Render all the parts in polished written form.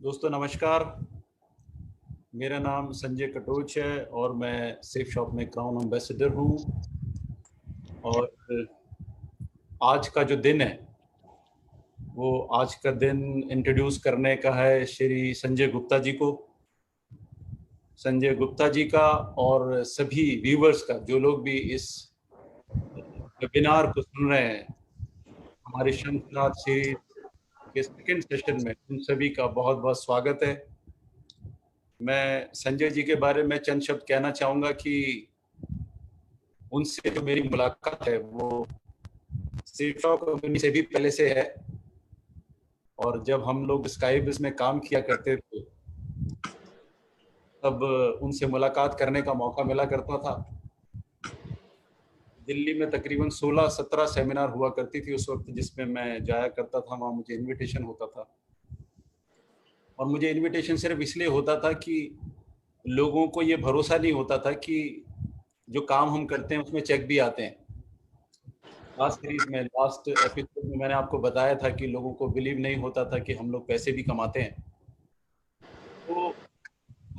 दोस्तों नमस्कार। मेरा नाम संजय कटोच है और मैं सेफ शॉप में क्राउन एम्बेसडर हूँ। और आज का जो दिन है वो आज का दिन इंट्रोड्यूस करने का है श्री संजय गुप्ता जी को। संजय गुप्ता जी का और सभी व्यूवर्स का, जो लोग भी इस वेबिनार को सुन रहे हैं हमारी शंखनाद सीरीज के सेकंड सेशन में, उन सभी का बहुत बहुत स्वागत है। मैं संजय जी के बारे में चंद शब्द कहना चाहूँगा कि उनसे जो मेरी मुलाकात है वो सेफ शॉप कंपनी से भी पहले से है। और जब हम लोग स्काईबिज में काम किया करते थे तब उनसे मुलाकात करने का मौका मिला करता था। दिल्ली में तकरीबन 16-17 सेमिनार हुआ करती थी उस वक्त, जिसमें मैं जाया करता था। वहाँ मुझे इनविटेशन होता था और मुझे इनविटेशन सिर्फ इसलिए होता था कि लोगों को ये भरोसा नहीं होता था कि जो काम हम करते हैं उसमें चेक भी आते हैं। लास्ट सीरीज में, लास्ट एपिसोड में मैंने आपको बताया था कि लोगों को बिलीव नहीं होता था कि हम लोग पैसे भी कमाते हैं। तो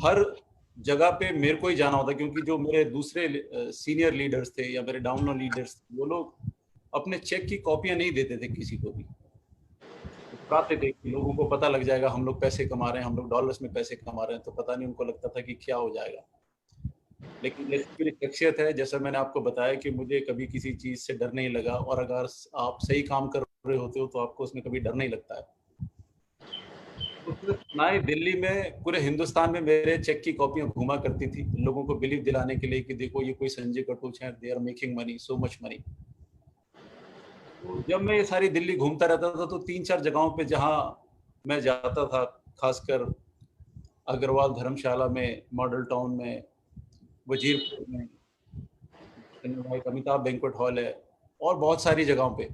हर जगह पे मेरे को ही जाना होता, क्योंकि जो मेरे दूसरे सीनियर लीडर्स थे या मेरे डाउन लीडर्स थे, वो लोग अपने चेक की कॉपियां नहीं देते थे किसी को भी। चाहते थे कि लोगों को पता लग जाएगा हम लोग पैसे कमा रहे हैं, हम लोग डॉलर्स में पैसे कमा रहे हैं, तो पता नहीं उनको लगता था कि क्या हो जाएगा। लेकिन जैसी मेरी शख्सियत है, जैसा मैंने आपको बताया कि मुझे कभी किसी चीज़ से डर नहीं लगा, और अगर आप सही काम कर रहे होते हो तो आपको उसमें कभी डर नहीं लगता है। तो सिर्फ नए दिल्ली में, पूरे हिंदुस्तान में मेरे चेक की कॉपियां घुमा करती थी, लोगों को बिलीव दिलाने के लिए कि देखो ये कोई संजय कटोच है, they are making money, so much money. तो जब मैं ये सारी दिल्ली घूमता रहता था तो 3-4 जगहों पे जहाँ मैं जाता था, खासकर अग्रवाल धर्मशाला में, मॉडल टाउन में, वजीरपुर में, अमिताभ बैंक्वेट हॉल है, और बहुत सारी जगहों पे,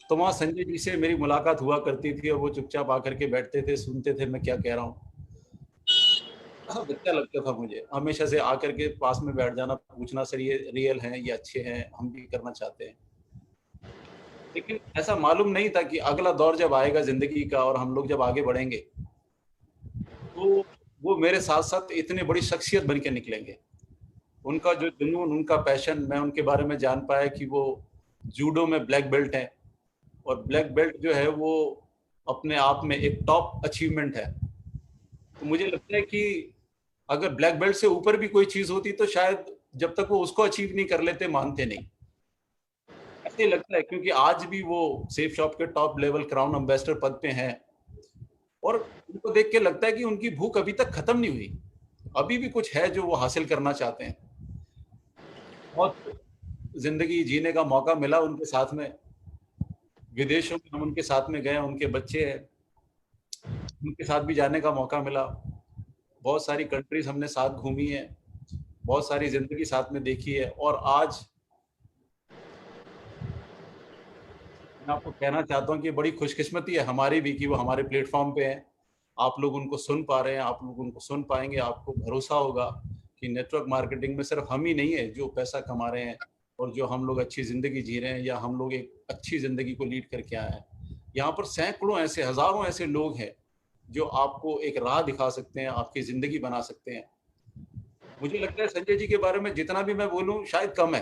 तो वहाँ संजय जी से मेरी मुलाकात हुआ करती थी और वो चुपचाप आकर के बैठते थे, सुनते थे मैं क्या कह रहा हूँ। अच्छा लगता था मुझे हमेशा से आकर के पास में बैठ जाना, पूछना सर ये रियल हैं, ये अच्छे हैं, हम भी करना चाहते हैं। लेकिन ऐसा मालूम नहीं था कि अगला दौर जब आएगा जिंदगी का और हम लोग जब आगे बढ़ेंगे तो वो मेरे साथ साथ इतने बड़ी शख्सियत बन के निकलेंगे। उनका जो जुनून, उनका पैशन, मैं उनके बारे में जान पाया कि वो जूडो में ब्लैक बेल्ट हैं, और ब्लैक बेल्ट जो है वो अपने आप में एक टॉप अचीवमेंट है। तो मुझे लगता है कि अगर ब्लैक बेल्ट से ऊपर भी कोई चीज होती तो शायद जब तक वो उसको अचीव नहीं कर लेते मानते नहीं। ऐसे ही लगता है, क्योंकि आज भी वो सेफ शॉप के टॉप लेवल क्राउन एम्बेसडर पद पे हैं, और उनको देख के लगता है कि उनकी भूख अभी तक खत्म नहीं हुई, अभी भी कुछ है जो वो हासिल करना चाहते हैं। बहुत जिंदगी जीने का मौका मिला उनके साथ में, विदेशों में हम उनके साथ में गए, उनके बच्चे हैं, उनके साथ भी जाने का मौका मिला। बहुत सारी कंट्रीज हमने साथ घूमी है, बहुत सारी जिंदगी साथ में देखी है। और आज मैं आपको कहना चाहता हूँ कि बड़ी खुशकिस्मती है हमारी भी कि वो हमारे प्लेटफॉर्म पे हैं। आप लोग उनको सुन पा रहे हैं, आप लोग उनको सुन पाएंगे, आपको भरोसा होगा कि नेटवर्क मार्केटिंग में सिर्फ हम ही नहीं है जो पैसा कमा रहे हैं और जो हम लोग अच्छी ज़िंदगी जी रहे हैं, या हम लोग एक अच्छी ज़िंदगी को लीड करके आए हैं। यहाँ पर सैकड़ों ऐसे, हज़ारों ऐसे लोग हैं जो आपको एक राह दिखा सकते हैं, आपकी ज़िंदगी बना सकते हैं। मुझे लगता है संजय जी के बारे में जितना भी मैं बोलूँ शायद कम है।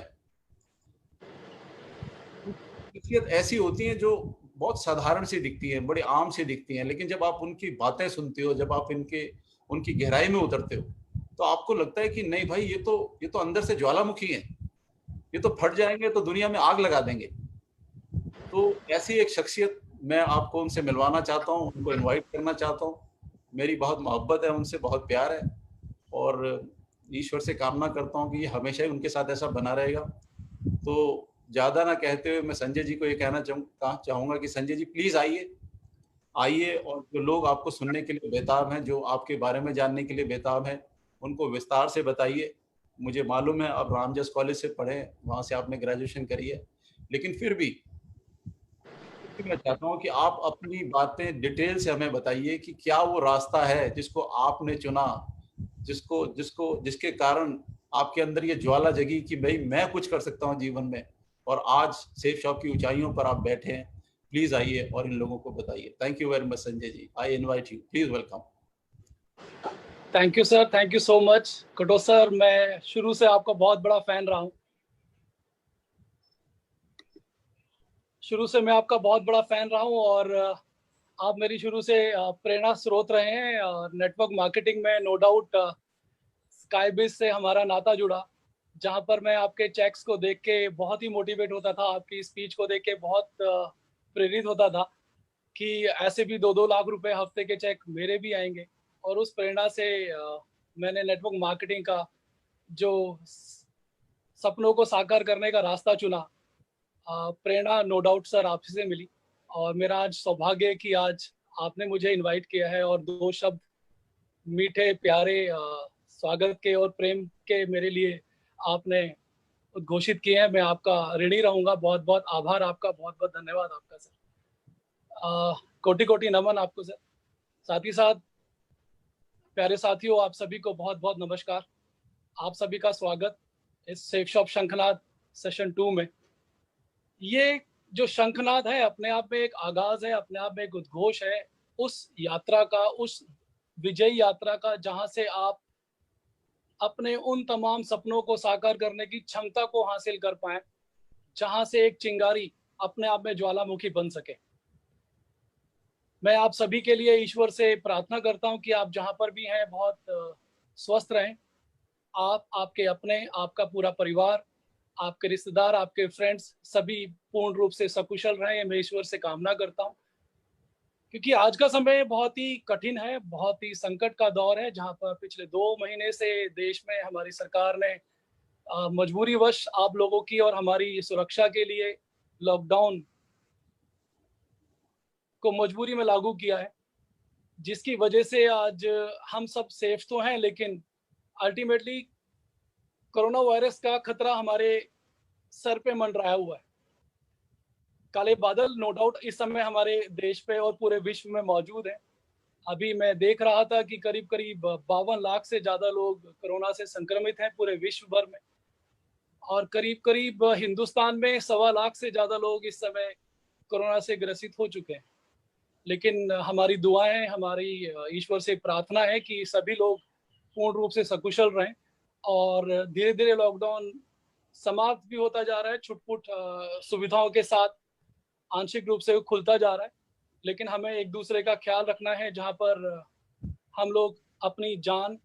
शख्सियत ऐसी होती है जो बहुत साधारण सी दिखती है, बड़ी आम सी दिखती हैं, लेकिन जब आप उनकी बातें सुनते हो, जब आप इनके उनकी गहराई में उतरते हो, तो आपको लगता है कि नहीं भाई, ये तो अंदर से ज्वालामुखी है, ये तो फट जाएंगे तो दुनिया में आग लगा देंगे। तो ऐसी एक शख्सियत मैं आपको उनसे मिलवाना चाहता हूँ, उनको इनवाइट करना चाहता हूँ। मेरी बहुत मोहब्बत है उनसे, बहुत प्यार है, और ईश्वर से कामना करता हूँ कि ये हमेशा ही उनके साथ ऐसा बना रहेगा। तो ज़्यादा ना कहते हुए मैं संजय जी को ये कहना चाहूँगा कि संजय जी प्लीज़ आइए, आइए, और जो लोग आपको सुनने के लिए बेताब हैं, जो आपके बारे में जानने के लिए बेताब हैं, उनको विस्तार से बताइए। मुझे मालूम है आप रामजस कॉलेज से पढ़े हैं, वहाँ से आपने ग्रेजुएशन करी है, लेकिन फिर भी मैं चाहता हूँ कि आप अपनी बातें डिटेल से हमें बताइए कि क्या वो रास्ता है जिसको आपने चुना, जिसको जिसको जिसके कारण आपके अंदर ये ज्वाला जगी कि भाई मैं कुछ कर सकता हूँ जीवन में, और आज सेफ शॉप की ऊंचाइयों पर आप बैठे हैं। प्लीज आइए और इन लोगों को बताइए। Thank you very much Sanjay ji, I invite you, please welcome. Thank you sir, thank you so much Katoch sir. मैं शुरू से आपका बहुत बड़ा फैन रहा हूँ, और आप मेरी शुरू से प्रेरणा स्रोत रहे हैं। नेटवर्क मार्केटिंग में नो डाउट स्काईबिज से हमारा नाता जुड़ा, जहां पर मैं आपके चेक्स को देख के बहुत ही मोटिवेट होता था, आपकी स्पीच को देख के बहुत प्रेरित होता था कि ऐसे भी 2-2 लाख रुपए हफ्ते के चेक मेरे भी आएंगे। और उस प्रेरणा से मैंने नेटवर्क मार्केटिंग का जो सपनों को साकार करने का रास्ता चुना। प्रेरणा नो डाउट सर आपसे से मिली, और मेरा आज सौभाग्य है कि आज आपने मुझे इनवाइट किया है और 2 शब्द मीठे प्यारे स्वागत के और प्रेम के मेरे लिए आपने उद्घोषित किए हैं। मैं आपका ऋणी रहूंगा। बहुत बहुत आभार आपका, बहुत बहुत धन्यवाद आपका सर। कोटि कोटि नमन आपको सर। साथ ही साथ प्यारे साथियों, आप सभी को बहुत बहुत नमस्कार। आप सभी का स्वागत इस सेफ शॉप शंखनाद सेशन 2 में। ये जो शंखनाद है अपने आप में एक आगाज है, अपने आप में एक उद्घोष है उस यात्रा का, उस विजयी यात्रा का, जहां से आप अपने उन तमाम सपनों को साकार करने की क्षमता को हासिल कर पाए, जहां से एक चिंगारी अपने आप में ज्वालामुखी बन सके। मैं आप सभी के लिए ईश्वर से प्रार्थना करता हूं कि आप जहां पर भी हैं बहुत स्वस्थ रहें। आप, आपके अपने, आपका पूरा परिवार, आपके रिश्तेदार, आपके फ्रेंड्स सभी पूर्ण रूप से सकुशल रहें, मैं ईश्वर से कामना करता हूं। क्योंकि आज का समय बहुत ही कठिन है, बहुत ही संकट का दौर है, जहां पर पिछले 2 महीने से देश में हमारी सरकार ने मजबूरीवश आप लोगों की और हमारी सुरक्षा के लिए लॉकडाउन को मजबूरी में लागू किया है, जिसकी वजह से आज हम सब सेफ तो हैं, लेकिन अल्टीमेटली कोरोना वायरस का खतरा हमारे सर पे मंडराया हुआ है। काले बादल नो डाउट इस समय हमारे देश पे और पूरे विश्व में मौजूद हैं। अभी मैं देख रहा था कि करीब करीब 52 लाख से ज्यादा लोग कोरोना से संक्रमित हैं पूरे विश्व भर में, और करीब करीब हिंदुस्तान में 1.25 लाख से ज्यादा लोग इस समय कोरोना से ग्रसित हो चुके हैं। लेकिन हमारी दुआएं, हमारी ईश्वर से प्रार्थना है कि सभी लोग पूर्ण रूप से सकुशल रहें, और धीरे धीरे लॉकडाउन समाप्त भी होता जा रहा है, छुटपुट सुविधाओं के साथ आंशिक रूप से खुलता जा रहा है। लेकिन हमें एक दूसरे का ख्याल रखना है, जहां पर हम लोग अपनी जान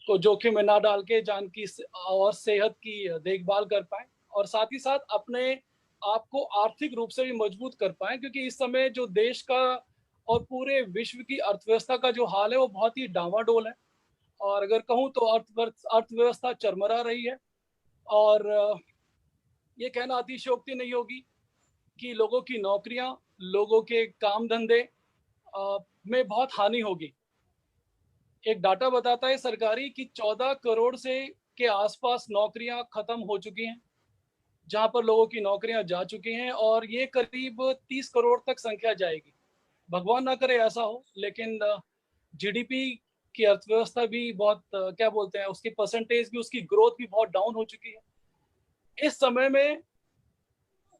को जोखिम में ना डाल के जान की और सेहत की देखभाल कर पाए, और साथ ही साथ अपने आप को आर्थिक रूप से भी मजबूत कर पाए। क्योंकि इस समय जो देश का और पूरे विश्व की अर्थव्यवस्था का जो हाल है वो बहुत ही डामाडोल है, और अगर कहूँ तो अर्थव्यवस्था चरमरा रही है। और ये कहना अतिशयोक्ति नहीं होगी कि लोगों की नौकरियां, लोगों के काम धंधे में बहुत हानि होगी। एक डाटा बताता है सरकारी कि 14 करोड़ से के आसपास नौकरियां खत्म हो चुकी हैं, जहां पर लोगों की नौकरियां जा चुकी हैं, और ये करीब 30 करोड़ तक संख्या जाएगी। भगवान ना करे ऐसा हो, लेकिन जीडीपी की अर्थव्यवस्था भी बहुत क्या बोलते हैं, उसकी परसेंटेज भी, उसकी ग्रोथ भी बहुत डाउन हो चुकी है। इस समय में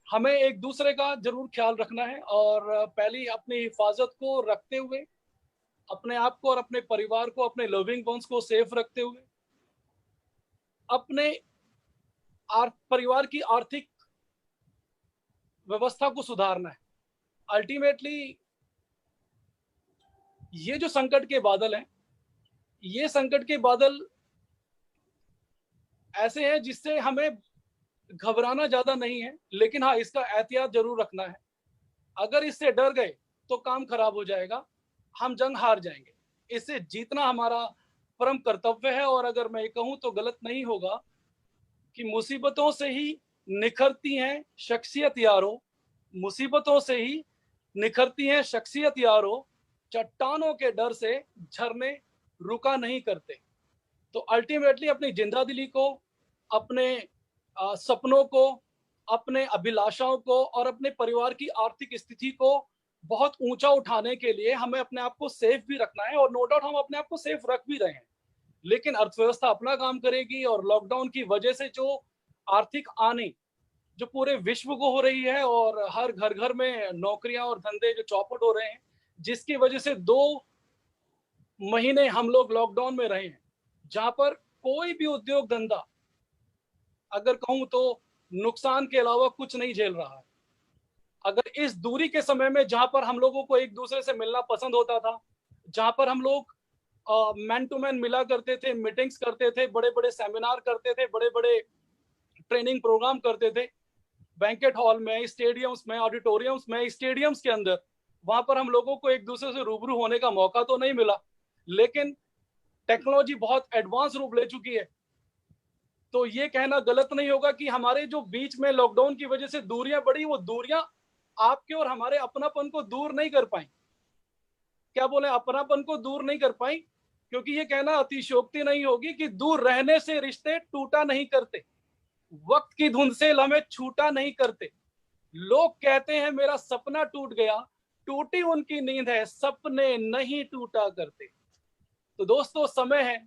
हमें एक दूसरे का जरूर ख्याल रखना है, और पहली अपनी हिफाजत को रखते हुए, अपने आप को और अपने परिवार को, अपने लविंग वंस को सेफ रखते हुए, अपने परिवार की आर्थिक व्यवस्था को सुधारना है। अल्टीमेटली ये जो संकट के बादल हैं, ये संकट के बादल ऐसे हैं जिससे हमें घबराना ज्यादा नहीं है, लेकिन हाँ, इसका एहतियात जरूर रखना है। अगर इससे डर गए तो काम खराब हो जाएगा, हम जंग हार जाएंगे। इससे जीतना हमारा परम कर्तव्य है। और अगर मैं कहूं तो गलत नहीं होगा कि मुसीबतों से ही निखरती हैं शख्सियत यारो, मुसीबतों से ही निखरती हैं शख्सियत यारो, चट्टानों के डर से झरने रुका नहीं करते। तो अल्टीमेटली अपनी जिंदा दिली को, अपने सपनों को, अपने अभिलाषाओं को और अपने परिवार की आर्थिक स्थिति को बहुत ऊंचा उठाने के लिए हमें अपने आप को सेफ भी रखना है। और नो डाउट हम अपने आप को सेफ रख भी रहे हैं, लेकिन अर्थव्यवस्था अपना काम करेगी, और लॉकडाउन की वजह से जो आर्थिक हानि जो पूरे विश्व को हो रही है और हर घर घर में नौकरियां और धंधे जो चौपट हो रहे हैं, जिसकी वजह से 2 महीने हम लोग लॉकडाउन में रहे हैं, जहां पर कोई भी उद्योग धंधा अगर कहूं तो नुकसान के अलावा कुछ नहीं झेल रहा है। अगर इस दूरी के समय में जहां पर हम लोगों को एक दूसरे से मिलना पसंद होता था, जहां पर हम लोग मैन टू मैन मिला करते थे, मीटिंग्स करते थे, बड़े बड़े सेमिनार करते थे, बड़े बड़े ट्रेनिंग प्रोग्राम करते थे, बैंकेट हॉल में, स्टेडियम्स में, ऑडिटोरियम्स में, स्टेडियम्स के अंदर, वहां पर हम लोगों को एक दूसरे से रूबरू होने का मौका तो नहीं मिला। लेकिन टेक्नोलॉजी बहुत एडवांस रूप ले चुकी है, तो ये कहना गलत नहीं होगा कि हमारे जो बीच में लॉकडाउन की वजह से दूरियां बढ़ी, वो दूरियां आपके और हमारे अपनापन को दूर नहीं कर पाई। क्या बोले, अपनापन को दूर नहीं कर पाई, क्योंकि ये कहना अतिशयोक्ति नहीं होगी कि दूर रहने से रिश्ते टूटा नहीं करते, वक्त की धुंध से लम्हे छूटा नहीं करते। लोग कहते हैं मेरा सपना टूट गया, टूटी उनकी नींद है, सपने नहीं टूटा करते। तो दोस्तों, समय है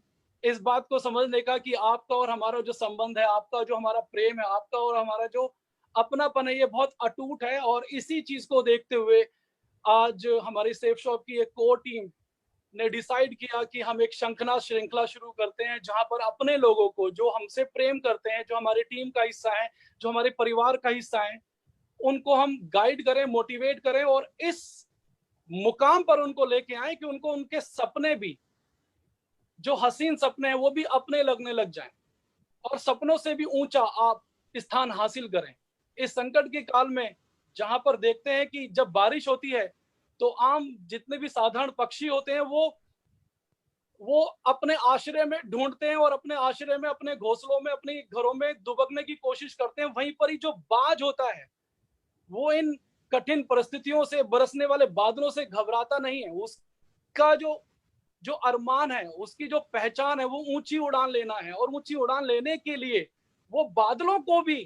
इस बात को समझने का कि आपका और हमारा जो संबंध है, आपका जो हमारा प्रेम है, आपका और हमारा जो अपनापन है, ये बहुत अटूट है। और इसी चीज को देखते हुए आज हमारी सेफ शॉप की एक कोर टीम ने डिसाइड किया कि हम एक शंखनाद श्रृंखला शुरू करते हैं, जहां पर अपने लोगों को, जो हमसे प्रेम करते हैं, जो हमारी टीम का हिस्सा है, जो हमारे परिवार का हिस्सा है, उनको हम गाइड करें, मोटिवेट करें और इस मुकाम पर उनको लेके आए कि उनको उनके सपने भी, जो हसीन सपने हैं, वो भी अपने लगने लग जाएं और सपनों से भी ऊंचा आप स्थान हासिल करें। इस संकट के काल में जहां पर देखते हैं कि जब बारिश होती है तो आम जितने भी साधारण पक्षी होते हैं वो अपने आश्रय में ढूंढते हैं और अपने आश्रय में, अपने घोंसलों में, अपने घरों में दुबकने की कोशिश करते हैं। वहीं पर ही जो बाज होता है वो इन कठिन परिस्थितियों से, बरसने वाले बादलों से घबराता नहीं है। उसका जो जो अरमान है, उसकी जो पहचान है, वो ऊंची उड़ान लेना है। और ऊंची उड़ान लेने के लिए वो बादलों को भी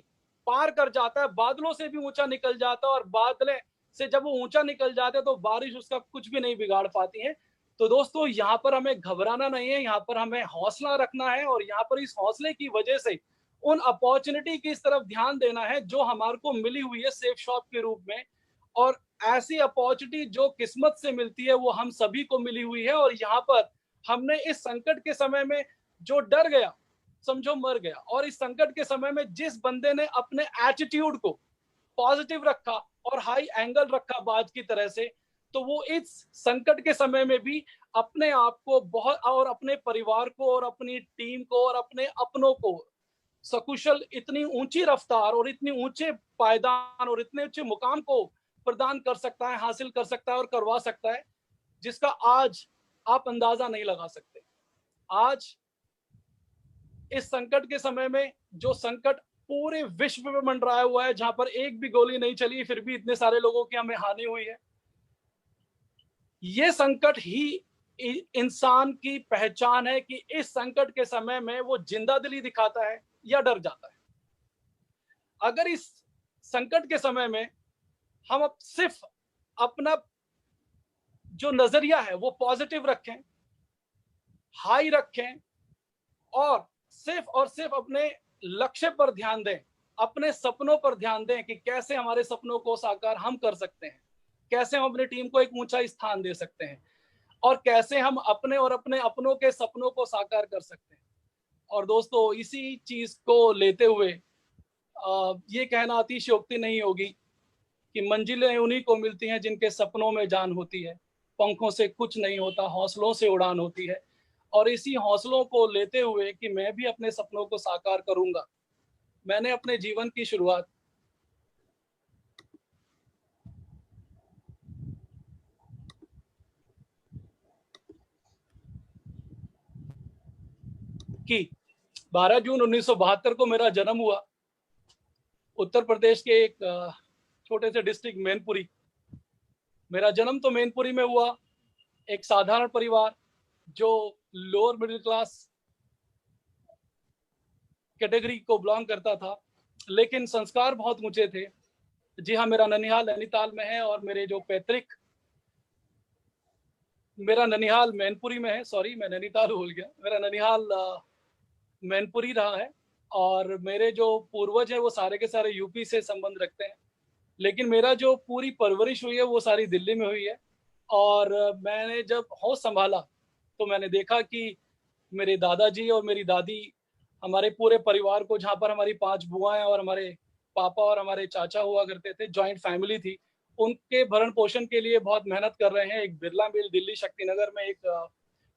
पार कर जाता है, बादलों से भी ऊंचा निकल जाता है। और बादले से जब वो ऊंचा निकल जाते हैं तो बारिश उसका कुछ भी नहीं बिगाड़ पाती है। तो दोस्तों, यहाँ पर हमें घबराना नहीं है, यहाँ पर हमें हौसला रखना है और यहाँ पर इस हौसले की वजह से उन अपॉर्चुनिटी की इस तरफ ध्यान देना है जो हमारे को मिली हुई है सेफ शॉप के रूप में। और ऐसी अपॉर्चुनिटी जो किस्मत से मिलती है वो हम सभी को मिली हुई है। और यहाँ पर हमने इस संकट के समय में जो डर गया समझो मर गया, और इस संकट के समय में जिस बंदे ने अपने एटीट्यूड को पॉजिटिव रखा और हाई एंगल रखा बाज की तरह से, तो वो इस संकट के समय में भी अपने आप को बहुत, और अपने परिवार को और अपनी टीम को और अपने अपनों को सकुशल इतनी ऊंची रफ्तार और इतनी ऊंचे पायदान और इतने ऊंचे मुकाम को प्रदान कर सकता है, हासिल कर सकता है और करवा सकता है, जिसका आज आप अंदाजा नहीं लगा सकते। आज इस संकट के समय में जो संकट पूरे विश्व में मंडराया हुआ है, जहां पर एक भी गोली नहीं चली, फिर भी इतने सारे लोगों की हमें हानि हुई है, ये संकट ही इंसान की पहचान है कि इस संकट के समय में वो जिंदा दिली दिखाता है या डर जाता है। अगर इस संकट के समय में हम अब सिर्फ अपना जो नजरिया है वो पॉजिटिव रखें, हाई रखें और सिर्फ अपने लक्ष्य पर ध्यान दें, अपने सपनों पर ध्यान दें कि कैसे हमारे सपनों को साकार हम कर सकते हैं, कैसे हम अपनी टीम को एक ऊंचा स्थान दे सकते हैं और कैसे हम अपने और अपने अपनों के सपनों को साकार कर सकते हैं। और दोस्तों, इसी चीज को लेते हुए ये कहना अतिशयोक्ति नहीं होगी कि मंजिलें उन्हीं को मिलती हैं जिनके सपनों में जान होती है। पंखों से कुछ नहीं होता, हौसलों से उड़ान होती है। और इसी हौसलों को लेते हुए कि मैं भी अपने सपनों को साकार करूंगा, मैंने अपने जीवन की शुरुआत की। 12 जून 1972 को मेरा जन्म हुआ उत्तर प्रदेश के एक छोटे से डिस्ट्रिक्ट मैनपुरी। मेरा जन्म तो मैनपुरी में हुआ, एक साधारण परिवार जो लोअर मिडिल क्लास कैटेगरी को बिलोंग करता था, लेकिन संस्कार बहुत ऊंचे थे। जी हाँ, मेरा ननिहाल नैनीताल में है और मेरे जो पैतृक, मेरा ननिहाल मैनपुरी में है। सॉरी, मैं नैनीताल भूल गया, मेरा ननिहाल मैनपुरी रहा है। और मेरे जो पूर्वज हैं वो सारे के सारे यूपी से संबंध रखते हैं, लेकिन मेरा जो पूरी परवरिश हुई है वो सारी दिल्ली में हुई है। और मैंने जब होश संभाला तो मैंने देखा कि मेरे दादाजी और मेरी दादी हमारे पूरे परिवार को, जहाँ पर हमारी 5 बुआएँ और हमारे पापा और हमारे चाचा हुआ करते थे, जॉइंट फैमिली थी, उनके भरण-पोषण के लिए बहुत मेहनत कर रहे हैं। एक बिरला मिल दिल्ली शक्तिनगर में एक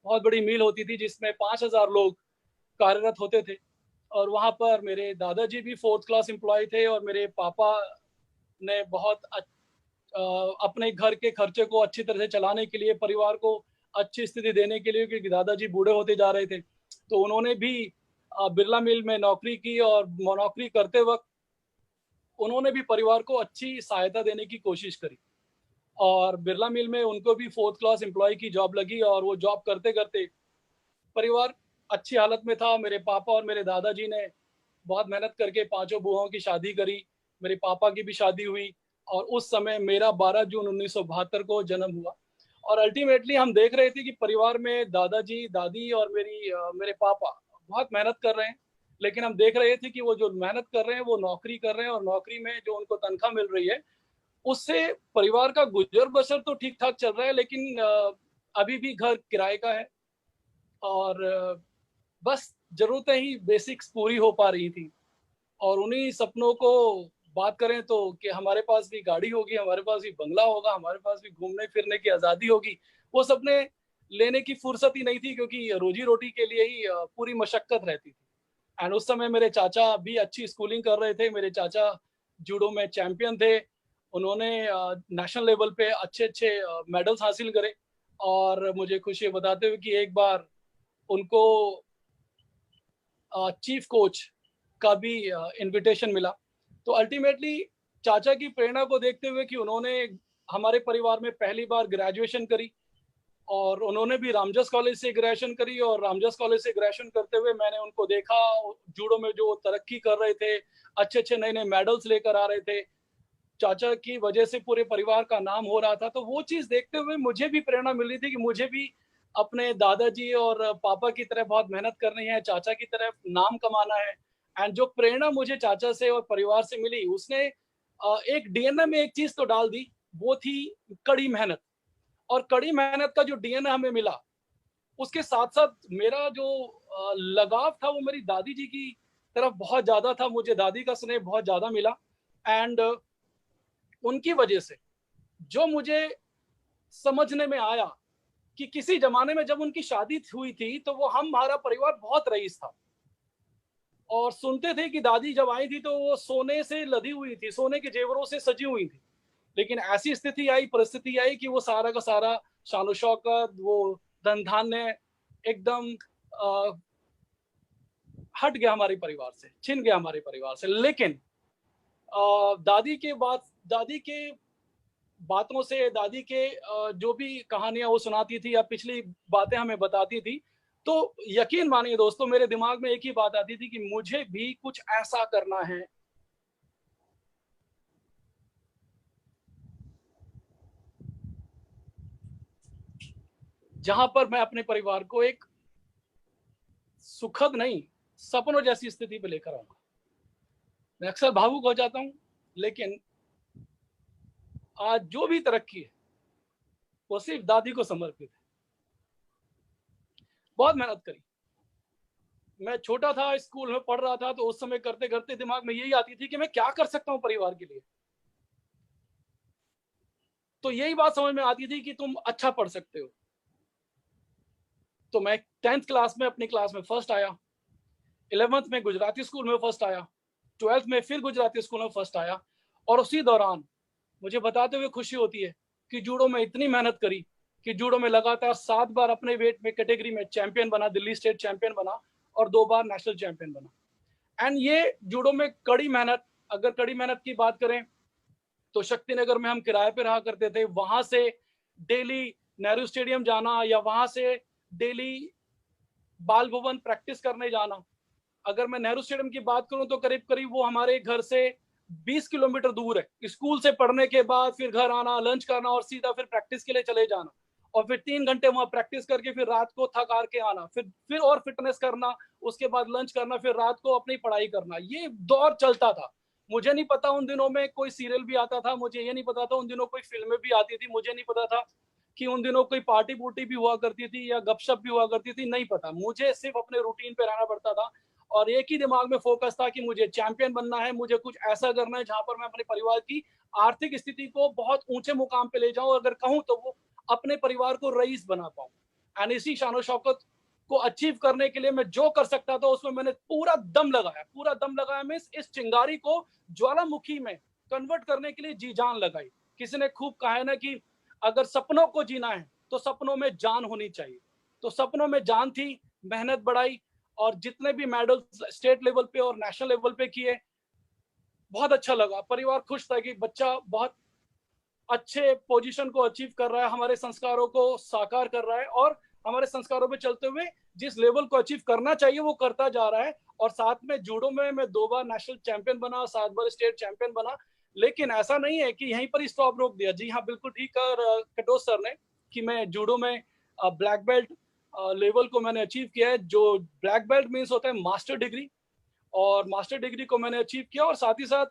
बहुत बड़ी मिल होती थी जिसमें 5000 लोग कार्यरत होते थे। और वहाँ पर मेरे दादाजी भी 4th क्लास एम्प्लॉयी थे और मेरे पापा ने अपने घर के खर्चे को अच्छी तरह से चलाने के लिए, परिवार को अच्छी स्थिति देने के लिए, क्योंकि दादाजी बूढ़े होते जा रहे थे, तो उन्होंने भी बिरला मिल में नौकरी की और नौकरी करते वक़्त उन्होंने भी परिवार को अच्छी सहायता देने की कोशिश करी। और बिरला मिल में उनको भी 4th क्लास एम्प्लॉयी की जॉब लगी और वो जॉब करते-करते परिवार अच्छी हालत में था। मेरे पापा और मेरे दादाजी ने बहुत मेहनत करके पाँचों बुआओं की शादी करी। मेरे पापा की भी शादी हुई और उस समय मेरा 12 जून 1972 को जन्म हुआ। और अल्टीमेटली हम देख रहे थे कि परिवार में दादाजी, दादी और मेरे पापा बहुत मेहनत कर रहे हैं। लेकिन हम देख रहे थे कि वो जो मेहनत कर रहे हैं, वो नौकरी कर रहे हैं और नौकरी में जो उनको तनख्वाह मिल रही है, उससे परिवार का गुज़र-बसर तो ठीक-ठाक चल रहा है, लेकिन अभी भी घर किराए का है और बस ज़रूरतें ही बेसिक्स पूरी हो पा रही थी। और उन्हीं सपनों को बात करें तो कि हमारे पास भी गाड़ी होगी, हमारे पास भी बंगला होगा, हमारे पास भी घूमने-फिरने की आज़ादी होगी। वो सपने लेने की फुर्सत ही नहीं थी, क्योंकि रोज़ी-रोटी के लिए ही पूरी मशक्कत रहती थी। एंड उस समय मेरे चाचा भी अच्छी स्कूलिंग कर रहे थे। मेरे चाचा जूडो में चैंपियन थे। उन्होंने नेशनल लेवल पे अच्छे-अच्छे मेडल्स हासिल करे। और मुझे खुशी है बताते हुए कि एक बार उनको चीफ कोच का भी इनविटेशन मिला। तो अल्टीमेटली चाचा की प्रेरणा को देखते हुए कि उन्होंने हमारे परिवार में पहली बार ग्रेजुएशन करी और उन्होंने भी रामजस कॉलेज से ग्रेजुएशन करी। और रामजस कॉलेज से ग्रेजुएशन करते हुए मैंने उनको देखा, जूडो में जो तरक्की कर रहे थे, अच्छे-अच्छे नए-नए मेडल्स लेकर आ रहे थे। चाचा की वजह से पूरे परिवार का नाम हो रहा था। तो वो चीज़ देखते हुए मुझे भी प्रेरणा मिल रही थी कि मुझे भी अपने दादाजी और पापा की तरह बहुत मेहनत करनी है, चाचा की तरह नाम कमाना है। एंड जो प्रेरणा मुझे चाचा से और परिवार से मिली, उसने एक डीएनए में एक चीज़ तो डाल दी, वो थी कड़ी मेहनत। और कड़ी मेहनत का जो डीएनए हमें मिला, उसके साथ-साथ मेरा जो लगाव था वो मेरी दादी जी की तरफ बहुत ज़्यादा था। मुझे दादी का स्नेह बहुत ज़्यादा मिला। एंड उनकी वजह से जो मुझे समझने में आया कि किसी ज़माने में जब उनकी शादी हुई थी, तो वो हमारा परिवार बहुत रईस था। और सुनते थे कि दादी जब आई थी तो वो सोने से लदी हुई थी, सोने के जेवरों से सजी हुई थी। लेकिन ऐसी स्थिति आई, परिस्थिति आई कि वो सारा का सारा शान-ओ-शौकत, वो धन-धान्य एकदम अ, हट गया हमारे परिवार से, छिन गया हमारे परिवार से। लेकिन दादी के बातों से, दादी के जो भी कहानियाँ वो सुनाती थी या पिछली बातें हमें बताती थी, तो यकीन मानिए दोस्तों, मेरे दिमाग में एक ही बात आती थी कि मुझे भी कुछ ऐसा करना है। जहाँ पर मैं अपने परिवार को एक सुखद नहीं, सपनों जैसी स्थिति पे लेकर आऊँगा। मैं अक्सर भावुक हो जाता हूँ, लेकिन आज जो भी तरक्की है, वो सिर्फ़ दादी को समर्पित है। बहुत मेहनत करी। मैं छोटा था, स्कूल में पढ़ रहा था, तो उस समय करते-करते दिमाग में यही आती थी कि मैं क्या कर सकता हूँ परिवार के लिए? तो यही बात समझ में आती थी कि तुम अच्छा पढ़ सकते हो। तो मैं 10th क्लास में अपनी क्लास में फर्स्ट आया, 11th में गुजराती स्कूल में फर्स्ट आया, 12th में फिर गुजराती स्कूल में फर्स्ट आया। और उसी दौरान मुझे बताते हुए खुशी होती है कि जूडो में इतनी मेहनत करी कि जूडो में लगातार 7 बार अपने वेट में कैटेगरी में चैंपियन बना, दिल्ली स्टेट चैंपियन बना और 2 बार नेशनल चैंपियन बना। एंड ये जूडो में कड़ी मेहनत, अगर कड़ी मेहनत की बात करें तो शक्तिनगर में हम किराए पे रहा करते थे। वहां से डेली नेहरू स्टेडियम जाना या वहां से डेली बाल भवन प्रैक्टिस करने जाना। अगर मैं नेहरू स्टेडियम की बात करूं तो करीब करीब वो हमारे घर से 20 किलोमीटर दूर है। स्कूल से पढ़ने के बाद फिर घर आना, लंच करना और सीधा फिर प्रैक्टिस के लिए चले जाना। और फिर 3 घंटे वहां प्रैक्टिस करके फिर रात को थक हार के आना, फिर और फिटनेस करना, उसके बाद लंच करना, फिर रात को अपनी पढ़ाई करना। ये दौर चलता था। मुझे नहीं पता उन दिनों में कोई सीरियल भी आता था, मुझे ये नहीं पता था उन दिनों कोई फिल्में भी आती थी, मुझे नहीं पता था कि उन दिनों कोई पार्टी पुर्टी भी हुआ करती थी या गपशप भी हुआ करती थी, नहीं पता। मुझे सिर्फ अपने रूटीन पे रहना पड़ता था और एक ही दिमाग में फोकस था कि मुझे चैंपियन बनना है, मुझे कुछ ऐसा करना है जहां पर मैं अपने परिवार की आर्थिक स्थिति को बहुत ऊंचे मुकाम पे ले जाऊं, अगर कहूं तो वो अपने परिवार को रईस बना पाऊं। एंड इसी शान शौकत को अचीव करने के लिए मैं जो कर सकता था उसमें मैंने पूरा दम लगाया। पूरा दम लगाया मींस इस चिंगारी को ज्वालामुखी में कन्वर्ट करने के लिए जी जान लगाई। किसी ने खूब कहा है ना कि अगर सपनों को जीना है तो सपनों में जान होनी चाहिए। तो सपनों में जान थी, मेहनत बढ़ाई और जितने भी मेडल स्टेट लेवल पे और नेशनल लेवल पे किए, बहुत अच्छा लगा। परिवार खुश था कि बच्चा बहुत अच्छे पोजीशन को अचीव कर रहा है, हमारे संस्कारों को साकार कर रहा है और हमारे संस्कारों पे चलते हुए जिस लेवल को अचीव करना चाहिए वो करता जा रहा है। और साथ में जूडो में मैं 2 बार नेशनल चैंपियन बना, 7 बार स्टेट चैंपियन बना। लेकिन ऐसा नहीं है कि यहीं पर ही स्टॉप रोक दिया। जी हाँ, बिल्कुल ठीक कर कटोच सर ने कि मैं जूडो में ब्लैक बेल्ट लेवल को मैंने अचीव किया है। जो ब्लैक बेल्ट मीन्स होता है मास्टर डिग्री, और मास्टर डिग्री को मैंने अचीव किया। और साथ ही साथ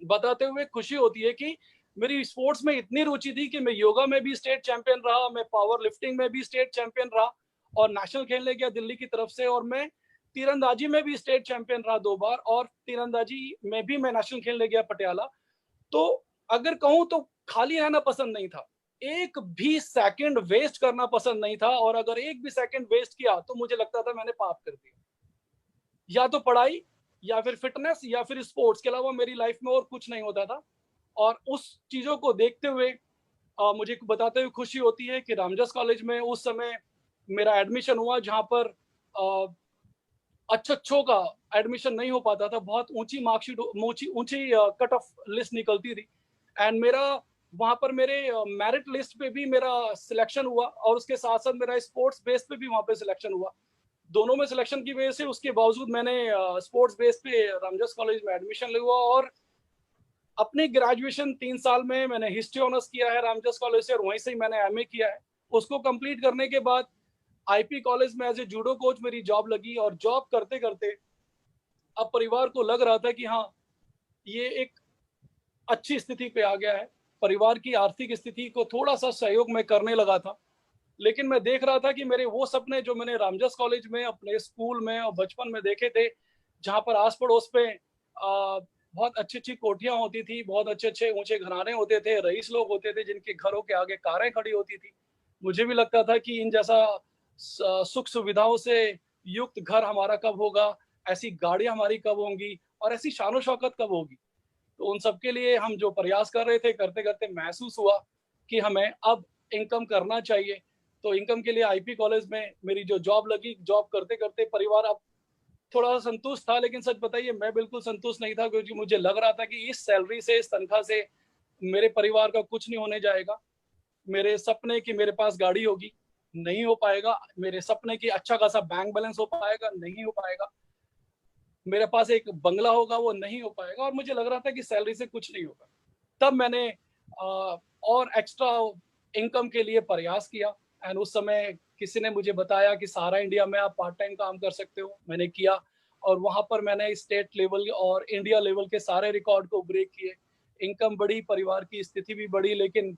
बताते हुए खुशी होती है कि मेरी स्पोर्ट्स में इतनी रुचि थी कि मैं योगा में भी स्टेट चैंपियन रहा, मैं पावर लिफ्टिंग में भी स्टेट चैंपियन रहा और नेशनल खेलने गया दिल्ली की तरफ से, और मैं तीरंदाजी में भी स्टेट चैंपियन रहा 2 बार, और तीरंदाजी में भी मैं नेशनल खेलने गया पटियाला। तो अगर कहूं तो खाली रहना पसंद नहीं था, एक भी सेकंड वेस्ट करना पसंद नहीं था, और अगर एक भी सेकंड वेस्ट किया तो मुझे लगता था मैंने पाप कर दिया। या तो पढ़ाई या फिर फिटनेस या फिर स्पोर्ट्स के अलावा मेरी लाइफ में और कुछ नहीं होता था। और उस चीजों को देखते हुए मुझे बताते हुए खुशी होती है कि रामजस कॉलेज में उस समय मेरा एडमिशन हुआ, जहां पर अच्छों का एडमिशन नहीं हो पाता था। बहुत ऊंची मार्कशीट, ऊंची कट ऑफ लिस्ट निकलती थी। एंड मेरा वहां पर मेरे मेरिट लिस्ट पे भी मेरा सिलेक्शन हुआ और उसके साथ साथ मेरा स्पोर्ट्स बेस पे भी वहां पे सिलेक्शन हुआ। दोनों में सिलेक्शन की वजह से उसके बावजूद मैंने स्पोर्ट्स बेस पे रामजस कॉलेज में एडमिशन लिया और अपनी ग्रेजुएशन 3 साल में मैंने हिस्ट्री ऑनर्स किया है रामजस कॉलेज से, और वहीं से ही मैंने एमए किया है। उसको कंप्लीट करने के बाद आईपी कॉलेज में एज ए जूडो कोच मेरी जॉब लगी, और जॉब करते करते अब परिवार को लग रहा था कि हाँ, ये एक अच्छी स्थिति पे आ गया है। परिवार की आर्थिक स्थिति को थोड़ा सा सहयोग मैं करने लगा था। लेकिन मैं देख रहा था कि मेरे वो सपने जो मैंने रामजस कॉलेज में, अपने स्कूल में और बचपन में देखे थे, जहाँ पर आस पड़ोस पे बहुत अच्छी अच्छी कोठियां होती थी, बहुत अच्छे अच्छे ऊंचे घराने होते थे, रईस लोग होते थे जिनके घरों के आगे कारें खड़ी होती थी। मुझे भी लगता था कि इन जैसा सुख सुविधाओं से युक्त घर हमारा कब होगा, ऐसी गाड़ियां हमारी कब होंगी और ऐसी शानो शौकत कब होगी। तो उन सबके लिए हम जो प्रयास कर रहे थे, करते करते महसूस हुआ कि हमें अब इनकम करना चाहिए। तो इनकम के लिए आईपी कॉलेज में मेरी जो जॉब लगी, जॉब करते करते परिवार अब थोड़ा सा संतुष्ट था। लेकिन सच बताइए, मैं बिल्कुल संतुष्ट नहीं था, क्योंकि मुझे लग रहा था कि इस सैलरी से, इस तनख्वाह से मेरे परिवार का कुछ नहीं होने जाएगा। मेरे सपने की मेरे पास गाड़ी होगी, नहीं हो पाएगा। मेरे सपने की अच्छा खासा बैंक बैलेंस हो पाएगा, नहीं हो पाएगा। मेरे पास एक बंगला होगा, वो नहीं हो पाएगा। और मुझे लग रहा था कि सैलरी से कुछ नहीं होगा। तब मैंने और एक्स्ट्रा इनकम के लिए प्रयास किया। एंड उस समय किसी ने मुझे बताया कि सहारा इंडिया में आप पार्ट टाइम काम कर सकते हो। मैंने किया और वहां पर मैंने स्टेट लेवल और इंडिया लेवल के सारे रिकॉर्ड को ब्रेक किए। इनकम बढ़ी, परिवार की स्थिति भी बढ़ी, लेकिन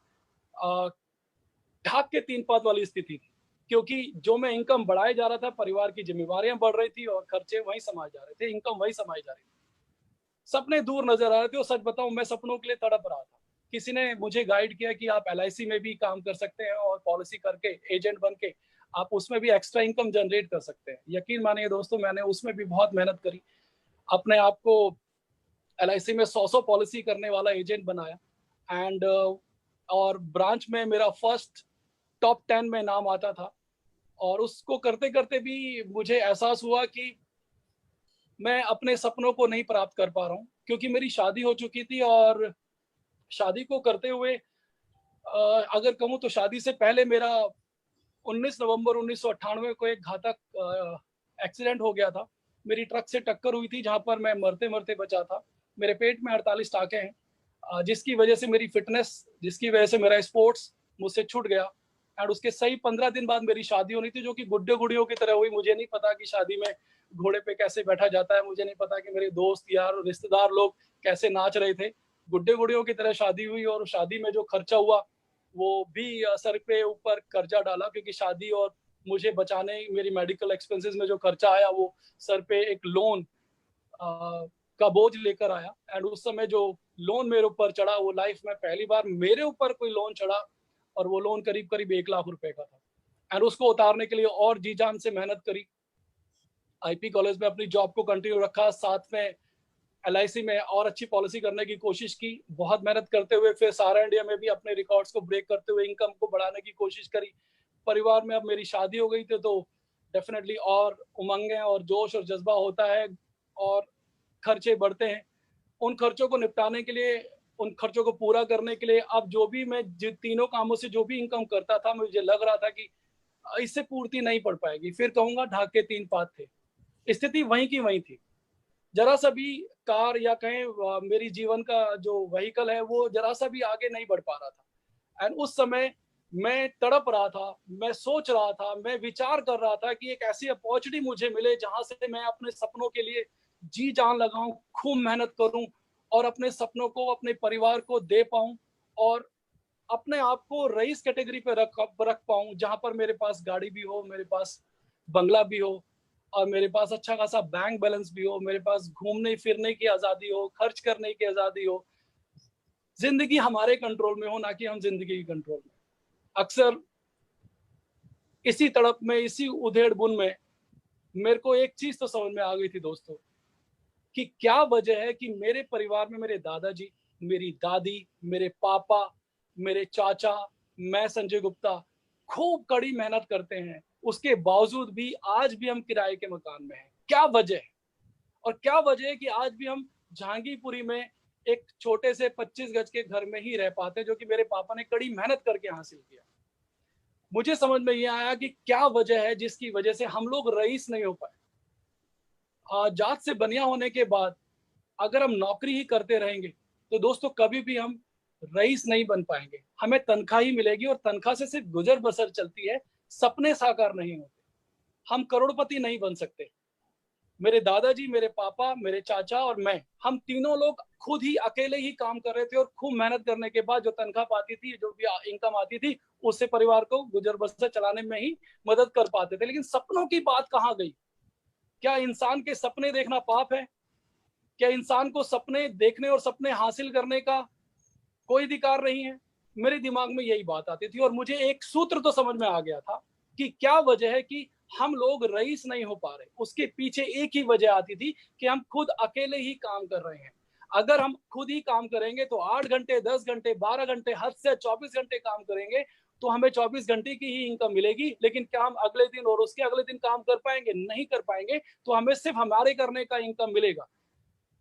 ढाक के 3 पात वाली स्थिति थी, क्योंकि जो मैं इनकम बढ़ाए जा रहा था, परिवार की जिम्मेवारियां बढ़ रही थी और खर्चे वहीं समाए जा रहे थे, इनकम वहीं समाई जा रही थी। सपने दूर नजर आ रहे थे। और सच बताऊं, मैं सपनों के लिए तड़प रहा था। किसी ने मुझे गाइड किया कि आप एलआईसी में भी काम कर सकते हैं और पॉलिसी करके एजेंट बन के आप उसमें भी एक्स्ट्रा इनकम जनरेट कर सकते हैं। यकीन मानिए दोस्तों, मैंने उसमें भी बहुत मेहनत करी, अपने आप को एलआईसी में 100 पॉलिसी करने वाला एजेंट बनाया। एंड और ब्रांच में मेरा फर्स्ट टॉप 10 में नाम आता था। और उसको करते करते भी मुझे एहसास हुआ कि मैं अपने सपनों को नहीं प्राप्त कर पा रहा हूँ, क्योंकि मेरी शादी हो चुकी थी। और शादी को करते हुए अगर कहूँ तो शादी से पहले मेरा 19 नवंबर 1998 को एक घातक एक्सीडेंट हो गया था। मेरी ट्रक से टक्कर हुई थी, जहां पर मैं मरते मरते बचा था। मेरे पेट में 48 टाँके हैं, जिसकी वजह से मेरी फिटनेस, जिसकी वजह से मेरा स्पोर्ट्स मुझसे छूट गया। एंड उसके सही 15 दिन बाद मेरी शादी होनी थी, जो कि गुड्डे गुड़ियों की तरह हुई। मुझे नहीं पता कि शादी में घोड़े पे कैसे बैठा जाता है, मुझे नहीं पता कि मेरे दोस्त यार और रिश्तेदार लोग कैसे नाच रहे थे। गुड्डे गुड़ियों की तरह शादी हुई, और शादी में जो खर्चा हुआ वो भी सर पे ऊपर कर्जा डाला, क्योंकि शादी और मुझे बचाने मेरी मेडिकल एक्सपेंसेस में जो खर्चा आया वो सर पे एक लोन का बोझ लेकर आया। एंड उस समय जो लोन मेरे ऊपर चढ़ा, वो लाइफ में पहली बार मेरे ऊपर कोई लोन चढ़ा, और वो लोन करीब करीब 1 लाख रुपए का था। एंड उसको उतारने के लिए और जी जान से मेहनत करी। आईपी कॉलेज में अपनी जॉब को कंटिन्यू रखा, साथ में एलआईसी में और अच्छी पॉलिसी करने की कोशिश की, बहुत मेहनत करते हुए फिर सारा इंडिया में भी अपने रिकॉर्ड्स को ब्रेक करते हुए इनकम को बढ़ाने की कोशिश करी। परिवार में अब मेरी शादी हो गई थी, तो डेफिनेटली और उमंगें और जोश और जज्बा होता है, और खर्चे बढ़ते हैं। उन खर्चों को निपटाने के लिए, उन खर्चों को पूरा करने के लिए अब जो भी मैं तीनों कामों से जो भी इनकम करता था, मुझे लग रहा था कि इससे पूर्ति नहीं पड़ पाएगी। फिर कहूंगा ढाक के 3 पात थे। स्थिति वहीं की वहीं थी। जरा सा भी कार या कहें मेरी जीवन का जो व्हीकल है वो जरा सा भी आगे नहीं बढ़ पा रहा था। एंड उस समय मैं तड़प रहा था, मैं सोच रहा था, मैं विचार कर रहा था कि एक ऐसी अपॉर्चुनिटी मुझे मिले जहां से मैं अपने सपनों के लिए जी जान लगाऊं, खूब मेहनत करूं, और अपने सपनों को अपने परिवार को दे पाऊं, और अपने आप को रईस कैटेगरी पे रख पाऊं, जहां पर मेरे पास गाड़ी भी हो, मेरे पास बंगला भी हो, और मेरे पास अच्छा खासा बैंक बैलेंस भी हो, मेरे पास घूमने फिरने की आजादी हो, खर्च करने की आजादी हो। जिंदगी हमारे कंट्रोल में हो, ना कि हम जिंदगी के कंट्रोल में। अक्सर इसी तड़प में, इसी उधेड़ बुन में मेरे को एक चीज तो समझ में आ गई थी दोस्तों, कि क्या वजह है कि मेरे परिवार में मेरे दादाजी, मेरी दादी, मेरे पापा, मेरे चाचा, मैं संजय गुप्ता खूब कड़ी मेहनत करते हैं, उसके बावजूद भी आज भी हम किराए के मकान में हैं। क्या वजह है? और क्या वजह है कि आज भी हम जहांगीरपुरी में एक छोटे से 25 गज के घर में ही रह पाते हैं, जो कि मेरे पापा ने कड़ी मेहनत करके हासिल किया। मुझे समझ में ये आया कि क्या वजह है जिसकी वजह से हम लोग रईस नहीं हो पाए। जात से बनिया होने के बाद अगर हम नौकरी ही करते रहेंगे तो दोस्तों कभी भी हम रईस नहीं बन पाएंगे। हमें तनख्वाह ही मिलेगी, और तनख्वाह से सिर्फ गुजर बसर चलती है, सपने साकार नहीं होते। हम करोड़पति नहीं बन सकते। मेरे दादाजी, मेरे पापा, मेरे चाचा और मैं, हम तीनों लोग खुद ही अकेले ही काम कर रहे थे, और खूब मेहनत करने के बाद जो तनख्वाह पाती थी, जो भी इनकम आती थी, उससे परिवार को गुजर बसर चलाने में ही मदद कर पाते थे। लेकिन सपनों की बात कहाँ गई? क्या इंसान के सपने देखना पाप है? क्या इंसान को सपने देखने और सपने हासिल करने का कोई अधिकार नहीं है? मेरे दिमाग में यही बात आती थी, और मुझे एक सूत्र तो समझ में आ गया था कि क्या वजह है कि हम लोग रईस नहीं हो पा रहे। उसके पीछे एक ही वजह आती थी कि हम खुद अकेले ही काम कर रहे हैं। अगर हम खुद ही काम करेंगे तो 8 घंटे, 10 घंटे, 12 घंटे, हद से 24 घंटे काम करेंगे तो हमें 24 घंटे की ही इनकम मिलेगी। लेकिन क्या हम अगले दिन और उसके अगले दिन काम कर पाएंगे? नहीं कर पाएंगे। तो हमें सिर्फ हमारे करने का इनकम मिलेगा।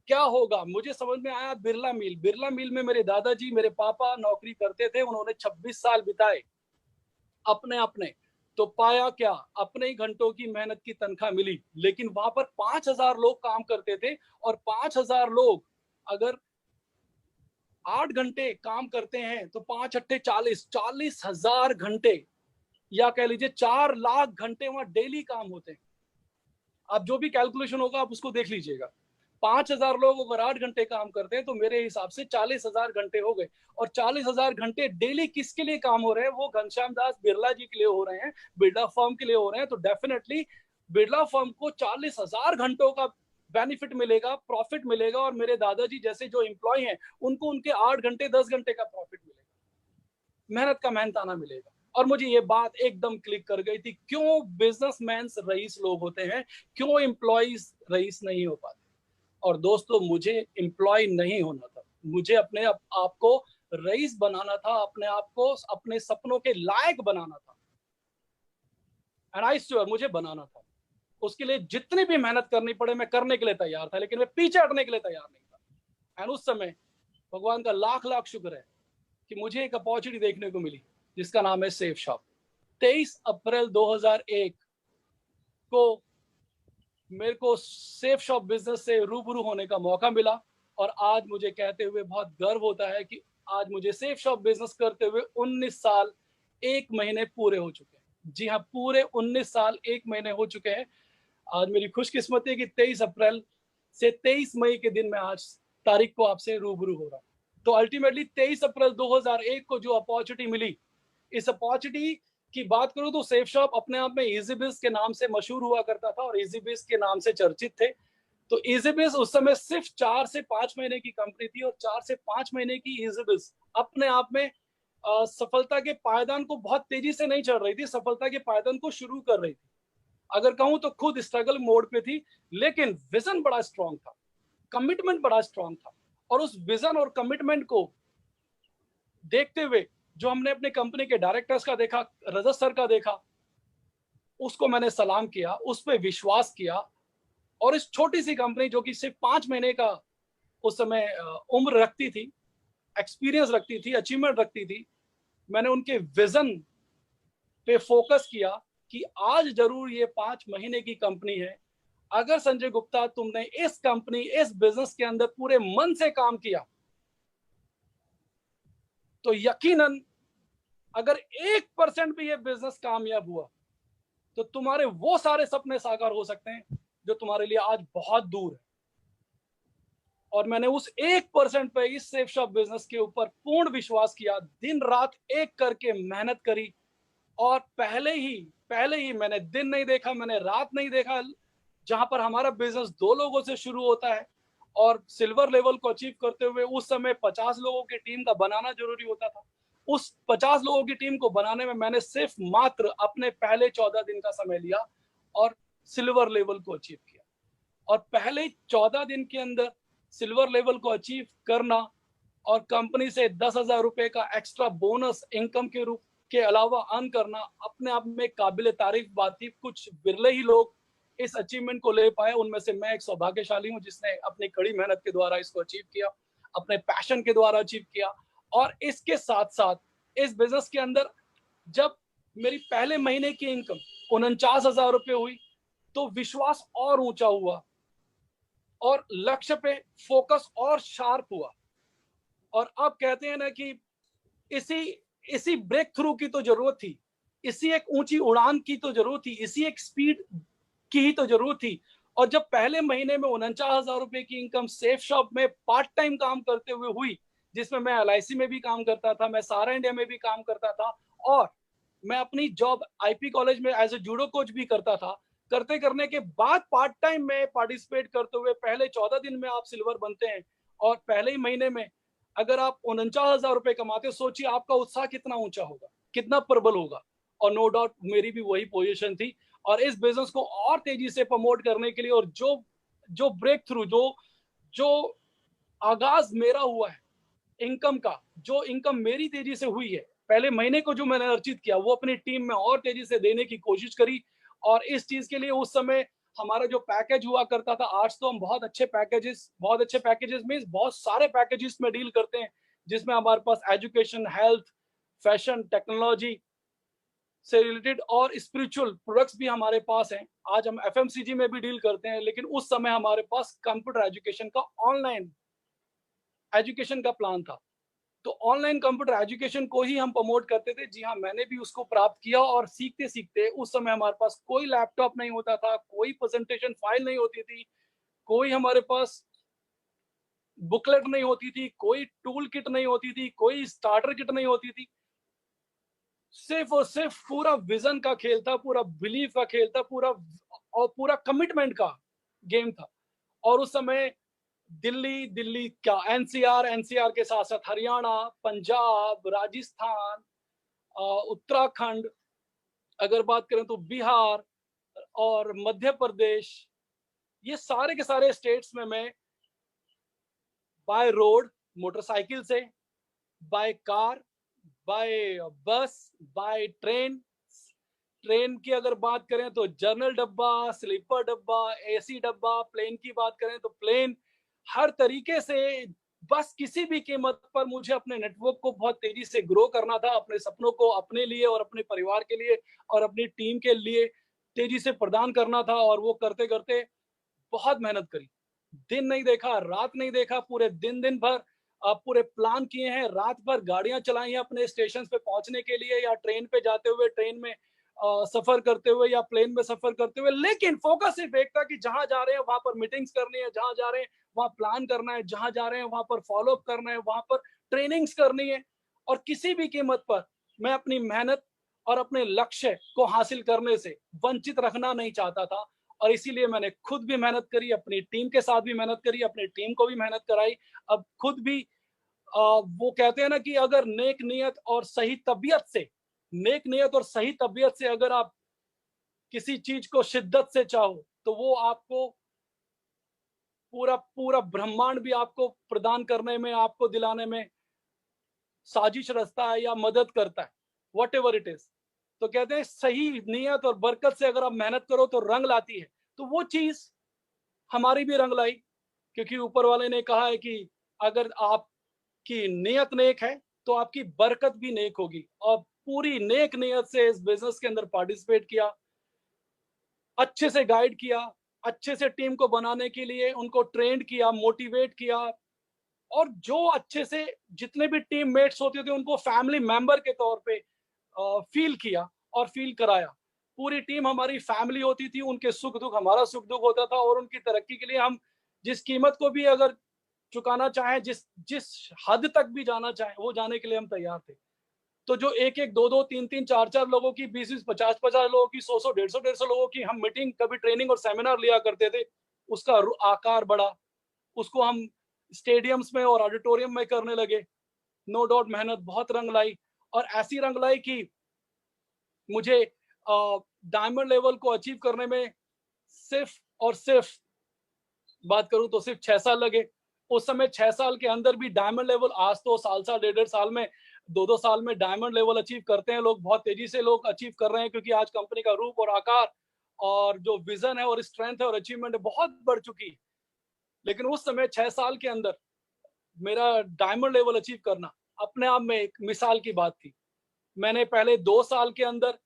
क्या होगा? मुझे समझ में आया बिरला मिल। बिरला मिल में मेरे दादाजी, मेरे पापा नौकरी करते थे। उन्होंने 26 साल बिताए अपने अपने। तो पाया क्या? अपने ही घंटों की मेहनत की तनख्वाह मिली, लेकिन वहां पर 5,000 लोग काम करते थे, और 5,000 लोग अगर 8 घंटे काम करते हैं तो 5 अट्ठे 40, 40,000 घंटे, या कह लीजिए 4 लाख घंटे वहां डेली काम होते हैं। आप जो भी कैलकुलेशन होगा आप उसको देख लीजिएगा। 5,000 लोग अगर 8 घंटे काम करते हैं तो मेरे हिसाब से 40,000 घंटे हो गए। और 40,000 घंटे डेली किसके लिए काम हो रहे हैं? वो घनश्याम दास बिरला जी के लिए हो रहे हैं, बिरला फर्म के लिए हो रहे हैं। तो डेफिनेटली बिरला फर्म को 40,000 घंटों का बेनिफिट मिलेगा, प्रॉफिट मिलेगा, और मेरे दादाजी जैसे जो एम्प्लॉय हैं उनको उनके 8 घंटे 10 घंटे का प्रॉफिट मिलेगा, मेहनत का मेहनताना मिलेगा। और मुझे ये बात एकदम क्लिक कर गई थी, क्यों बिजनेसमैन रईस लोग होते हैं, क्यों एम्प्लॉइज रईस नहीं हो पाते। और दोस्तों मुझे एम्प्लॉय नहीं होना था, मुझे अपने आप को रईस बनाना था, अपने आप को अपने सपनों के लायक बनाना था। एंड आई श्योर मुझे बनाना था। उसके लिए जितनी भी मेहनत करनी पड़े मैं करने के लिए तैयार था, लेकिन मैं पीछे हटने के लिए तैयार नहीं था। एंड उस समय भगवान का लाख लाख शुक्र है कि मुझे एक अपॉर्चुनिटी देखने को मिली, जिसका नाम है सेफ शॉप। 23 अप्रैल 2001 को मेरे को सेफ शॉप बिजनेस से रूबरू होने का मौका मिला, और आज मुझे कहते हुए बहुत गर्व होता है कि आज मुझे सेफ शॉप बिजनेस करते हुए 19 साल 1 महीने पूरे हो चुके हैं। जी हाँ, पूरे 19 साल 1 महीने हो चुके हैं। आज मेरी खुशकिस्मती है कि 23 अप्रैल से 23 मई के दिन मैं आज तारीख को आपसे रूबरू हो रहा हूँ। तो अल्टीमेटली 23 अप्रैल 2001 को जो अपॉर्चुनिटी मिली, इस अपॉर्चुनिटी की बात करूँ तो सेफ शॉप अपने आप में इजीबिज के नाम से मशहूर हुआ करता था और इजीबिज के नाम से चर्चित थे। तो इजीबिज उस समय सिर्फ 4 से 5 महीने की कंपनी थी और 4 से 5 महीने की इजीबिज अपने आप में सफलता के पायदान को बहुत तेजी से नहीं चढ़ रही थी, सफलता के पायदान को शुरू कर रही थी। अगर कहूं तो खुद स्ट्रगल मोड पे थी, लेकिन विजन बड़ा स्ट्रांग था, कमिटमेंट बड़ा स्ट्रांग था। और उस विजन और कमिटमेंट को देखते हुए जो हमने अपने कंपनी के डायरेक्टर्स का देखा, रजत सर का देखा, उसको मैंने सलाम किया, उस पर विश्वास किया। और इस छोटी सी कंपनी जो कि सिर्फ 5 महीने का उस समय उम्र रखती थी, एक्सपीरियंस रखती थी, अचीवमेंट रखती थी, मैंने उनके विजन पे फोकस किया कि आज जरूर ये 5 महीने की कंपनी है। अगर संजय गुप्ता तुमने इस कंपनी, इस बिजनेस के अंदर पूरे मन से काम किया, तो यकीनन अगर 1% भी ये बिजनेस कामयाब हुआ तो तुम्हारे वो सारे सपने साकार हो सकते हैं जो तुम्हारे लिए आज बहुत दूर है। और मैंने उस 1% पे इस सेफ शॉप बिजनेस के ऊपर पूर्ण विश्वास किया, दिन रात एक करके मेहनत करी। और पहले ही मैंने दिन नहीं देखा, मैंने रात नहीं देखा। जहां पर हमारा बिजनेस 2 लोगों से शुरू होता है और सिल्वर लेवल को अचीव करते हुए उस समय 50 लोगों की टीम का बनाना जरूरी होता था। उस 50 लोगों की टीम को बनाने में मैंने सिर्फ मात्र अपने पहले 14 दिन का समय लिया और सिल्वर लेवल को अचीव किया। और पहले 14 दिन के अंदर सिल्वर लेवल को अचीव करना और कंपनी से 10,000 रुपए का एक्स्ट्रा बोनस इनकम के रूप के अलावा अर्न करना अपने आप में काबिल तारीफ बात थी। कुछ बिरले ही लोग इस अचीवमेंट को ले पाए, उनमें से मैं एक सौभाग्यशाली हूं जिसने अपनी कड़ी मेहनत के द्वारा इसको अचीव किया, अपने पैशन के द्वारा अचीव किया। और इसके साथ साथ इस बिजनेस के अंदर जब मेरी पहले महीने की इनकम 49,000 रुपए हुई तो विश्वास और ऊंचा हुआ और लक्ष्य पे फोकस और शार्प हुआ। और अब कहते हैं ना कि इसी इसी ब्रेक थ्रू की तो जरूरत थी, इसी एक ऊंची उड़ान की तो जरूरत थी, इसी एक स्पीड की ही तो जरूरत थी। और जब पहले महीने में 49,000 रुपए की इनकम सेफ शॉप में पार्ट टाइम काम करते हुए हुई, जिसमें मैं LIC में भी काम करता था, मैं सारा इंडिया में भी काम करता था और मैं अपनी जॉब IP कॉलेज में एज ए जूडो कोच भी करता था, करते करने के बाद पार्ट टाइम में पार्टिसिपेट करते हुए पहले 14 दिन में आप सिल्वर बनते हैं और पहले ही महीने में अगर आप 49,000 रुपए कमाते हो, सोचिए आपका उत्साह कितना ऊंचा होगा, कितना प्रबल होगा। और नो डाउट मेरी भी वही पोजीशन थी। और इस बिजनेस को और तेजी से प्रमोट करने के लिए और जो जो ब्रेक थ्रू, जो आगाज मेरा हुआ है इनकम का, जो इनकम मेरी तेजी से हुई है, पहले महीने को जो मैंने अर्जित किया वो अपनी टीम में और तेजी से देने की कोशिश करी। और इस चीज के लिए उस समय हमारा जो पैकेज हुआ करता था, आज तो हम बहुत अच्छे पैकेजेस में बहुत सारे पैकेजेस में डील करते हैं, जिसमें हमारे पास एजुकेशन, हेल्थ, फैशन, टेक्नोलॉजी से रिलेटेड और स्पिरिचुअल प्रोडक्ट्स भी हमारे पास हैं। आज हम FMCG में भी डील करते हैं, लेकिन उस समय हमारे पास कंप्यूटर एजुकेशन का, ऑनलाइन एजुकेशन का प्लान था। तो ऑनलाइन कंप्यूटर एजुकेशन को ही हम प्रमोट करते थे। जी हाँ, मैंने भी उसको प्राप्त किया और सीखते सीखते उस समय हमारे पास कोई लैपटॉप नहीं होता था, कोई प्रेजेंटेशन फाइल नहीं होती थी, कोई हमारे पास बुकलेट नहीं होती थी, कोई टूल किट नहीं होती थी, कोई स्टार्टर किट नहीं होती थी। सिर्फ और सिर्फ पूरा विजन का खेल था, पूरा बिलीफ का खेल था, पूरा कमिटमेंट का गेम था। और उस समय दिल्ली क्या, एनसीआर के साथ साथ हरियाणा, पंजाब, राजस्थान, उत्तराखंड, अगर बात करें तो बिहार और मध्य प्रदेश, ये सारे के सारे स्टेट्स में मैं बाय रोड मोटरसाइकिल से, बाय कार, बाय बस, बाय ट्रेन की अगर बात करें तो जनरल डब्बा, स्लीपर डब्बा, AC डब्बा, प्लेन की बात करें तो प्लेन, हर तरीके से बस किसी भी कीमत पर मुझे अपने नेटवर्क को बहुत तेजी से ग्रो करना था, अपने सपनों को अपने लिए और अपने परिवार के लिए और अपनी टीम के लिए तेजी से प्रदान करना था। और वो करते करते बहुत मेहनत करी, दिन नहीं देखा, रात नहीं देखा, पूरे दिन दिन भर पूरे प्लान किए हैं, रात भर गाड़ियां चलाई हैं अपने स्टेशन पे पहुंचने के लिए, या ट्रेन पे जाते हुए, ट्रेन में सफर करते हुए, या प्लेन में सफर करते हुए, लेकिन फोकस सिर्फ एक था कि जहां जा रहे हैं वहां पर मीटिंग्स करनी है, जहां जा रहे हैं वहां प्लान करना है, जहां जा रहे हैं वहां पर फॉलो अप करना है, वहां पर ट्रेनिंग्स करनी है, और किसी भी कीमत पर मैं अपनी मेहनत और अपने लक्ष्य को हासिल करने से वंचित रखना नहीं चाहता था। और इसीलिए मैंने खुद भी मेहनत करी, अपनी टीम के साथ भी मेहनत करी, अपनी टीम को भी मेहनत कराई। अब खुद भी वो कहते हैं ना कि अगर नेक नियत और सही तबीयत से, नेक नियत और सही तबीयत से अगर आप किसी चीज को शिद्दत से चाहो, तो वो आपको पूरा पूरा ब्रह्मांड भी आपको प्रदान करने में, आपको दिलाने में साजिश रचता है या मदद करता है, वट एवर इट इज। तो कहते हैं सही नियत और बरकत से अगर आप मेहनत करो तो रंग लाती है। तो वो चीज हमारी भी रंग लाई, क्योंकि ऊपर वाले ने कहा है कि अगर आपकी नियत नेक है तो आपकी बरकत भी नेक होगी। और पूरी नेक नियत से इस बिजनेस के अंदर पार्टिसिपेट किया, अच्छे से गाइड किया, अच्छे से टीम को बनाने के लिए उनको ट्रेंड किया, मोटिवेट किया, और जो अच्छे से जितने भी टीम मेट्स होते थे उनको फैमिली मेंबर के तौर पे फील किया और फील कराया। पूरी टीम हमारी फैमिली होती थी, उनके सुख दुख हमारा सुख दुख होता था, और उनकी तरक्की के लिए हम जिस कीमत को भी अगर चुकाना चाहें, जिस जिस हद तक भी जाना चाहें, वो जाने के लिए हम तैयार थे। तो जो एक एक, दो दो, तीन तीन, चार चार लोगों की, 20-20, 50-50 लोगों की, 100-100, 150-150 लोगों की हम मीटिंग, कभी ट्रेनिंग और सेमिनार लिया करते थे, उसका आकार बढ़ा, उसको हम स्टेडियम्स में और ऑडिटोरियम में करने लगे। नो डाउट मेहनत बहुत रंग लाई, और ऐसी रंग लाई कि मुझे डायमंड लेवल को अचीव करने में सिर्फ और सिर्फ, बात करूं तो सिर्फ 6 साल लगे। उस समय 6 साल के अंदर भी डायमंड लेवल, आज तो साल साल, 1.5 साल में, 2-2 साल में डायमंड लेवल अचीव करते हैं लोग, बहुत तेजी से लोग अचीव कर रहे हैं, क्योंकि आज कंपनी का रूप और आकार और जो विजन है और स्ट्रेंथ है और अचीवमेंट है बहुत बढ़ चुकी है। लेकिन उस समय 6 साल के अंदर मेरा डायमंड लेवल अचीव करना अपने आप में एक मिसाल की बात थी। मैंने पहले 2 साल के अंदर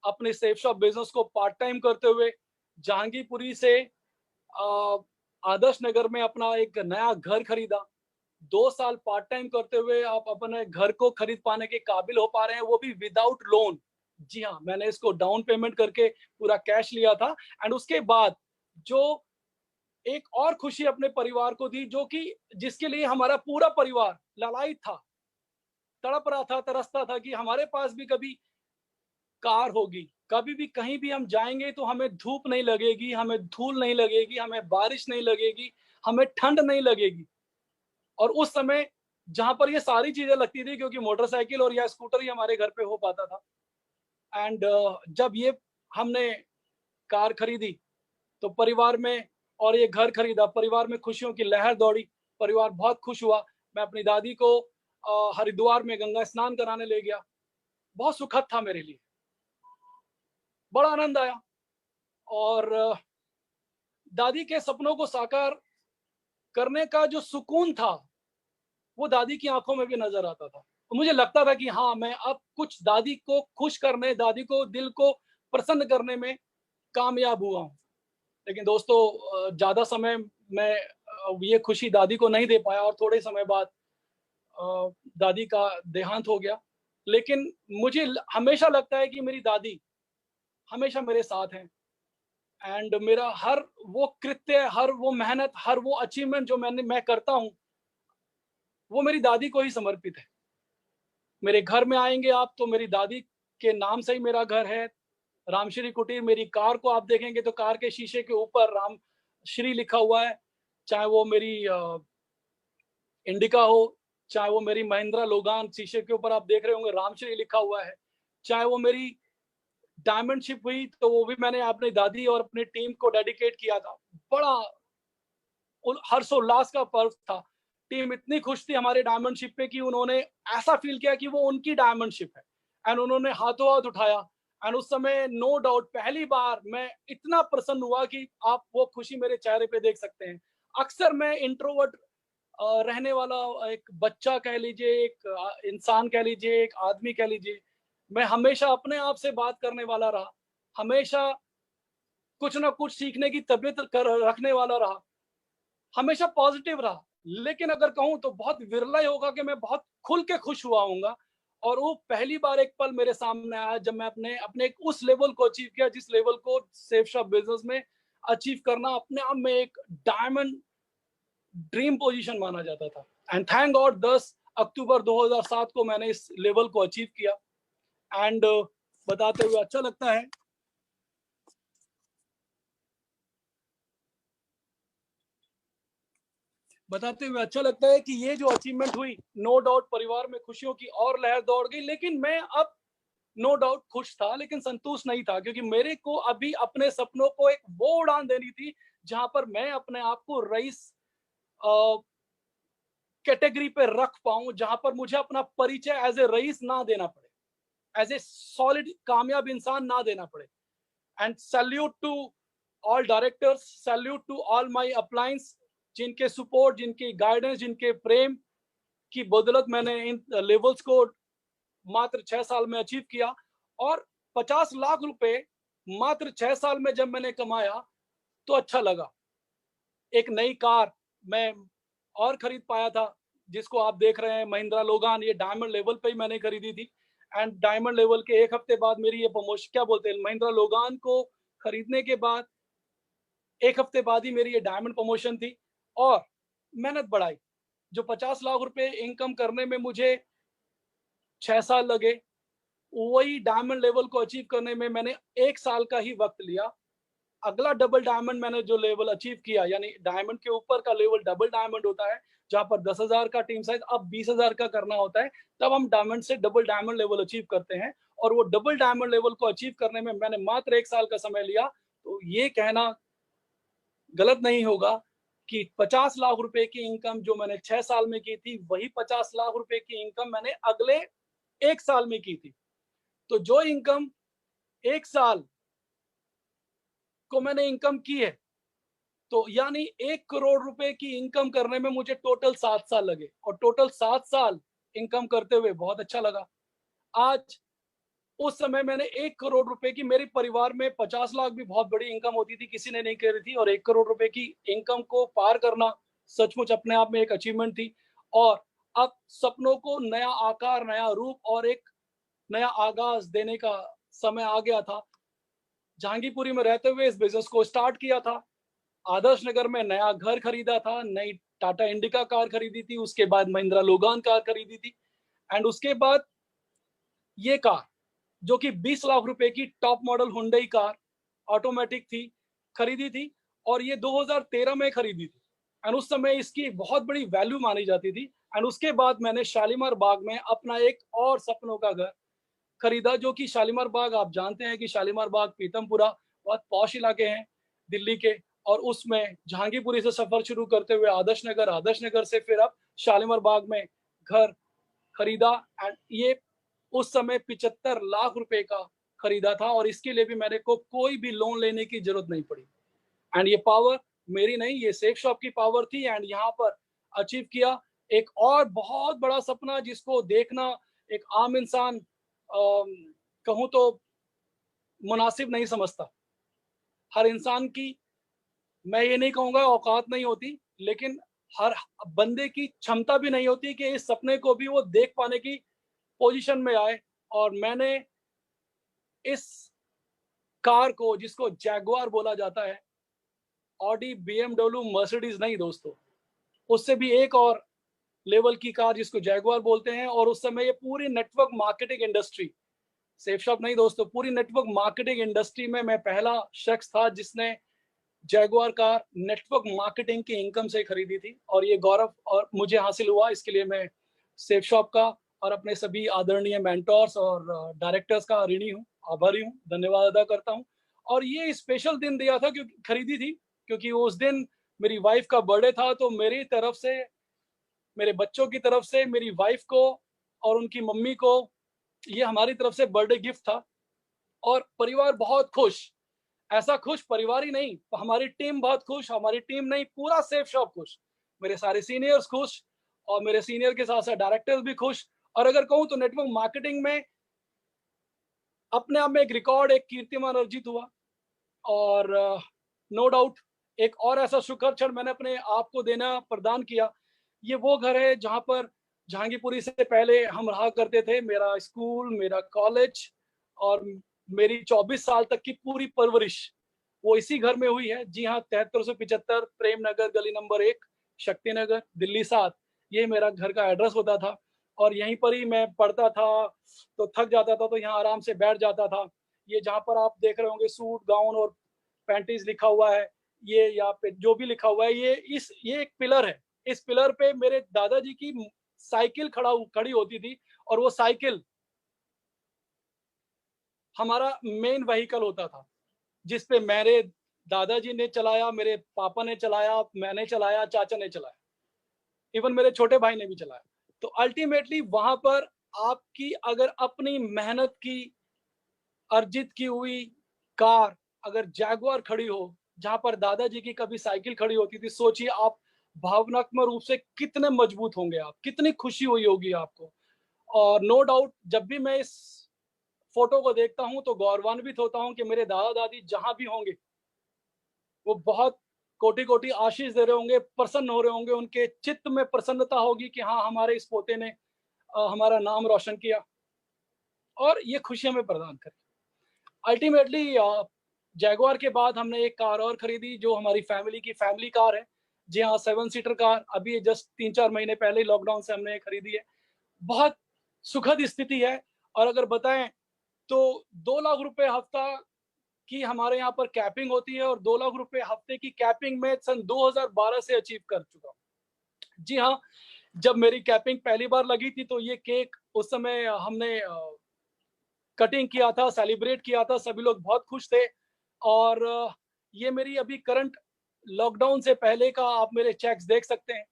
अपने सेफ शॉप बिजनेस को पार्ट टाइम करते हुए जहांगीरपुरी से आदर्श नगर में अपना एक नया घर खरीदा। 2 साल पार्ट टाइम करते हुए आप अपने घर को खरीद पाने के काबिल हो पा रहे हैं, वो भी विदाउट लोन। जी हाँ, मैंने इसको डाउन पेमेंट करके पूरा कैश लिया था। एंड उसके बाद जो एक और खुशी अपने परिवार को दी, जो कि जिसके लिए हमारा पूरा परिवार लालायित था, तड़प रहा था, तरसता था कि हमारे पास भी कभी कार होगी, कभी भी कहीं भी हम जाएंगे तो हमें धूप नहीं लगेगी, हमें धूल नहीं लगेगी, हमें बारिश नहीं लगेगी, हमें ठंड नहीं लगेगी। और उस समय जहां पर ये सारी चीजें लगती थी, क्योंकि मोटरसाइकिल और या स्कूटर ही हमारे घर पे हो पाता था। एंड जब ये हमने कार खरीदी तो परिवार में, और ये घर खरीदा, परिवार में खुशियों की लहर दौड़ी, परिवार बहुत खुश हुआ। मैं अपनी दादी को हरिद्वार में गंगा स्नान कराने ले गया, बहुत सुखद था मेरे लिए, बड़ा आनंद आया। और दादी के सपनों को साकार करने का जो सुकून था, वो दादी की आंखों में भी नजर आता था। तो मुझे लगता था कि हाँ, मैं अब कुछ दादी को खुश करने, दादी को दिल को प्रसन्न करने में कामयाब हुआ हूँ। लेकिन दोस्तों, ज्यादा समय मैं ये खुशी दादी को नहीं दे पाया, और थोड़े समय बाद दादी का देहांत हो गया। लेकिन मुझे हमेशा लगता है कि मेरी दादी हमेशा मेरे साथ हैं। एंड मेरा हर वो कृत्य, हर वो मेहनत, हर वो अचीवमेंट जो मैं करता हूँ, वो मेरी दादी को ही समर्पित है। मेरे घर में आएंगे आप तो मेरी दादी के नाम से ही मेरा घर है, रामश्री कुटीर। मेरी कार को आप देखेंगे तो कार के शीशे के ऊपर राम श्री लिखा हुआ है। चाहे वो मेरी इंडिका हो, चाहे वो मेरी महिंद्रा लोगान, शीशे के ऊपर आप देख रहे होंगे रामश्री लिखा हुआ है। चाहे वो मेरी डायमंड शिप हुई तो वो भी मैंने अपनी दादी और अपनी टीम को डेडिकेट किया था। बड़ा हर्षोल्लास का पर्व था। टीम इतनी खुश थी हमारे डायमंड शिप पे कि उन्होंने ऐसा फील किया कि वो उनकी डायमंड शिप है, एंड उन्होंने हाथों हाथ उठाया। एंड उस समय नो डाउट पहली बार मैं इतना प्रसन्न हुआ कि आप वो खुशी मेरे चेहरे पे देख सकते हैं। अक्सर मैं इंट्रोवर्ट रहने वाला एक बच्चा कह लीजिए, एक इंसान कह लीजिए, एक आदमी कह लीजिए, मैं हमेशा अपने आप से बात करने वाला रहा, हमेशा कुछ ना कुछ सीखने की तबीयत रखने वाला रहा, हमेशा पॉजिटिव रहा। लेकिन अगर कहूँ तो बहुत विरला ही होगा कि मैं बहुत खुल के खुश हुआ हूँगा। और वो पहली बार एक पल मेरे सामने आया जब मैं अपने अपने एक उस लेवल को अचीव किया जिस लेवल को सेफ शॉप बिजनेस में अचीव करना अपने आप में एक डायमंड ड्रीम पोजीशन माना जाता था। एंड थैंक गॉड 10 अक्टूबर 2007 को मैंने इस लेवल को अचीव किया। एंड बताते हुए अच्छा लगता है, कि ये जो अचीवमेंट हुई, नो डाउट परिवार में खुशियों की और लहर दौड़ गई। लेकिन मैं अब नो डाउट खुश था लेकिन संतुष्ट नहीं था, क्योंकि मेरे को अभी अपने सपनों को एक वो उड़ान देनी थी जहां पर मैं अपने आप को रईस कैटेगरी पे रख पाऊं, जहां पर मुझे अपना परिचय एज ए रईस ना देना पड़े, एज ए सॉलिड कामयाब इंसान ना देना पड़े। And salute to all directors, salute to all my appliance, जिनके सपोर्ट, जिनकी गाइडेंस, जिनके प्रेम की बदौलत मैंने इन लेवल्स को मात्र 6 साल में अचीव किया। और 50 लाख रुपए मात्र 6 साल में जब मैंने कमाया तो अच्छा लगा। एक नई कार मैं और खरीद पाया था, जिसको आप देख रहे हैं महिंद्रा लोगान, ये डायमंड लेवल पे ही मैंने खरीदी थी। एंड डायमंड लेवल के एक हफ्ते बाद मेरी ये प्रमोशन, क्या बोलते हैं, महिंद्रा लोगान को खरीदने के बाद एक हफ्ते बाद ही मेरी ये डायमंड प्रमोशन थी। और मेहनत बढ़ाई, जो 50 लाख रुपए इनकम करने में मुझे 6 साल लगे, वही डायमंड लेवल को अचीव करने में मैंने 1 साल का ही वक्त लिया। अगला डबल डायमंड मैंने जो लेवल अचीव किया, यानी डायमंड के ऊपर का लेवल डबल डायमंड होता है, जहां पर 10,000 का टीम साइज अब 20,000 का करना होता है, तब हम डायमंड से डबल डायमंड लेवल अचीव करते हैं। और वो डबल डायमंड लेवल को अचीव करने में मैंने मात्र 1 साल का समय लिया। तो ये कहना गलत नहीं होगा कि 50 लाख रुपए की इनकम जो मैंने 6 साल में की थी, वही 50 लाख रुपए की इनकम मैंने अगले 1 साल में की थी। तो जो इनकम 1 साल को मैंने इनकम की है, तो यानी 1 करोड़ रुपए की इनकम करने में मुझे टोटल 7 साल लगे, और टोटल 7 साल इनकम करते हुए बहुत अच्छा लगा। आज उस समय मैंने 1 करोड़ रुपए की, मेरे परिवार में 50 लाख भी बहुत बड़ी इनकम होती थी, किसी ने नहीं करी थी, और 1 करोड़ रुपए की इनकम को पार करना सचमुच अपने आप में एक अचीवमेंट थी। और अब सपनों को नया आकार, नया रूप और एक नया आगाज देने का समय आ गया था। जहांगीरपुरी में रहते हुए इस बिजनेस को स्टार्ट किया था। आदर्श नगर में नया घर खरीदा था, नई टाटा इंडिका कार खरीदी थी, उसके बाद महिंद्रा लोगान कार खरीदी थी। एंड उसके बाद ये कार, जो कि 20 लाख रुपए की top model Hyundai car automatic थी, खरीदी थी। और ये 2013 में खरीदी थी, एंड उस समय इसकी बहुत बड़ी वैल्यू मानी जाती थी। एंड उसके बाद मैंने शालीमार बाग में अपना एक और सपनों का घर खरीदा, जो कि शालीमार बाग, आप जानते हैं कि शालीमार बाग, पीतमपुरा बहुत पॉश इलाके हैं दिल्ली के। और उसमें जहांगीरपुरी से सफर शुरू करते हुए आदर्श नगर से फिर अब शालीमार बाग में घर खरीदा। एंड ये उस समय 75 लाख रुपए का खरीदा था, और इसके लिए भी मेरे को कोई भी लोन लेने की जरूरत नहीं पड़ी। एंड ये पावर मेरी नहीं, ये सेफ शॉप की पावर थी। एंड यहाँ पर अचीव किया एक और बहुत बड़ा सपना, जिसको देखना एक आम इंसान कहूँ तो मुनासिब नहीं समझता। हर इंसान की, मैं ये नहीं कहूँगा औकात नहीं होती, लेकिन हर बंदे की क्षमता भी नहीं होती कि इस सपने को भी वो देख पाने की पोजीशन में आए। और मैंने इस कार को, जिसको जैगुआर बोला जाता है, ऑडी, बीएमडब्ल्यू, मर्सिडीज नहीं दोस्तों, उससे भी एक और लेवल की कार जिसको जैगुआर बोलते हैं। और उस समय ये पूरी network marketing industry, safe shop नहीं दोस्तों, पूरी नेटवर्क मार्केटिंग इंडस्ट्री में मैं पहला शख्स था जिसने जैगुआर कार नेटवर्क मार्केटिंग की इनकम से खरीदी थी। और ये गौरव और मुझे हासिल हुआ, इसके लिए मैं सेफ शॉप का और अपने सभी आदरणीय मेंटोर्स और डायरेक्टर्स का ऋणी हूँ, आभारी हूँ, धन्यवाद अदा करता हूँ। और ये स्पेशल दिन दिया था, क्योंकि खरीदी थी, क्योंकि उस दिन मेरी वाइफ का बर्थडे था। तो मेरी तरफ से, मेरे बच्चों की तरफ से, मेरी वाइफ को और उनकी मम्मी को, ये हमारी तरफ से बर्थडे गिफ्ट था। और परिवार बहुत खुश, ऐसा खुश परिवार ही नहीं, हमारी टीम बहुत खुश, हमारी टीम नहीं, पूरा सेफ शॉप खुश, मेरे सारे सीनियर्स खुश, और मेरे सीनियर के साथ साथ डायरेक्टर्स भी खुश। और अगर कहूँ तो नेटवर्क मार्केटिंग में अपने आप में एक रिकॉर्ड, एक कीर्तिमान अर्जित हुआ। और नो डाउट एक और ऐसा सुखद क्षण मैंने अपने आप को देना प्रदान किया ये वो घर है जहाँ पर जहांगीरपुरी से पहले हम रहा करते थे। मेरा स्कूल, मेरा कॉलेज और मेरी 24 साल तक की पूरी परवरिश वो इसी घर में हुई है। जी हाँ, 7375 प्रेम नगर, गली नंबर 1, शक्ति नगर, दिल्ली 7, ये मेरा घर का एड्रेस होता था। और यहीं पर ही मैं पढ़ता था, तो थक जाता था तो यहाँ आराम से बैठ जाता था। ये जहाँ पर आप देख रहे होंगे सूट, गाउन और पैंटीज लिखा हुआ है, ये यहाँ पे जो भी लिखा हुआ है, ये एक पिलर है। इस पिलर पे मेरे दादाजी की साइकिल खड़ी होती थी, और वो साइकिल हमारा मेन व्हीकल होता था, जिस पे मेरे दादाजी ने चलाया, मेरे पापा ने चलाया, मैंने चलाया, चाचा ने चलाया, इवन मेरे छोटे भाई ने भी चलाया। तो अल्टीमेटली वहां पर आपकी अगर अपनी मेहनत की अर्जित की हुई कार अगर जैगुआर खड़ी हो, जहां पर दादाजी की कभी साइकिल खड़ी होती थी, सोचिए आप भावनात्मक रूप से कितने मजबूत होंगे, आप कितनी खुशी हुई होगी आपको। और नो डाउट जब भी मैं इस फोटो को देखता हूं तो गौरवान्वित होता हूं कि मेरे दादा दादी जहां भी होंगे वो बहुत कोटि कोटि आशीष दे रहे होंगे, प्रसन्न हो रहे होंगे, उनके चित्त में प्रसन्नता होगी कि हाँ, हमारे इस पोते ने हमारा नाम रोशन किया और ये खुशी हमें प्रदान करी। अल्टीमेटली जैगुआर के बाद हमने एक कार और खरीदी जो हमारी फैमिली की फैमिली कार है। जी हाँ, 7 सीटर कार, अभी जस्ट 3-4 महीने पहले लॉकडाउन से हमने खरीदी है। बहुत सुखद स्थिति है। और अगर बताएं तो 2 लाख रुपए हफ्ता की हमारे यहाँ पर कैपिंग होती है, और 2 लाख रुपए हफ्ते की कैपिंग में सन 2012 से अचीव कर चुका हूँ। जी हाँ, जब मेरी कैपिंग पहली बार लगी थी तो ये केक उस समय हमने कटिंग किया था, सेलिब्रेट किया था, सभी लोग बहुत खुश थे। और ये मेरी अभी करंट लॉकडाउन से पहले का आप मेरे चेक्स देख सकते हैं।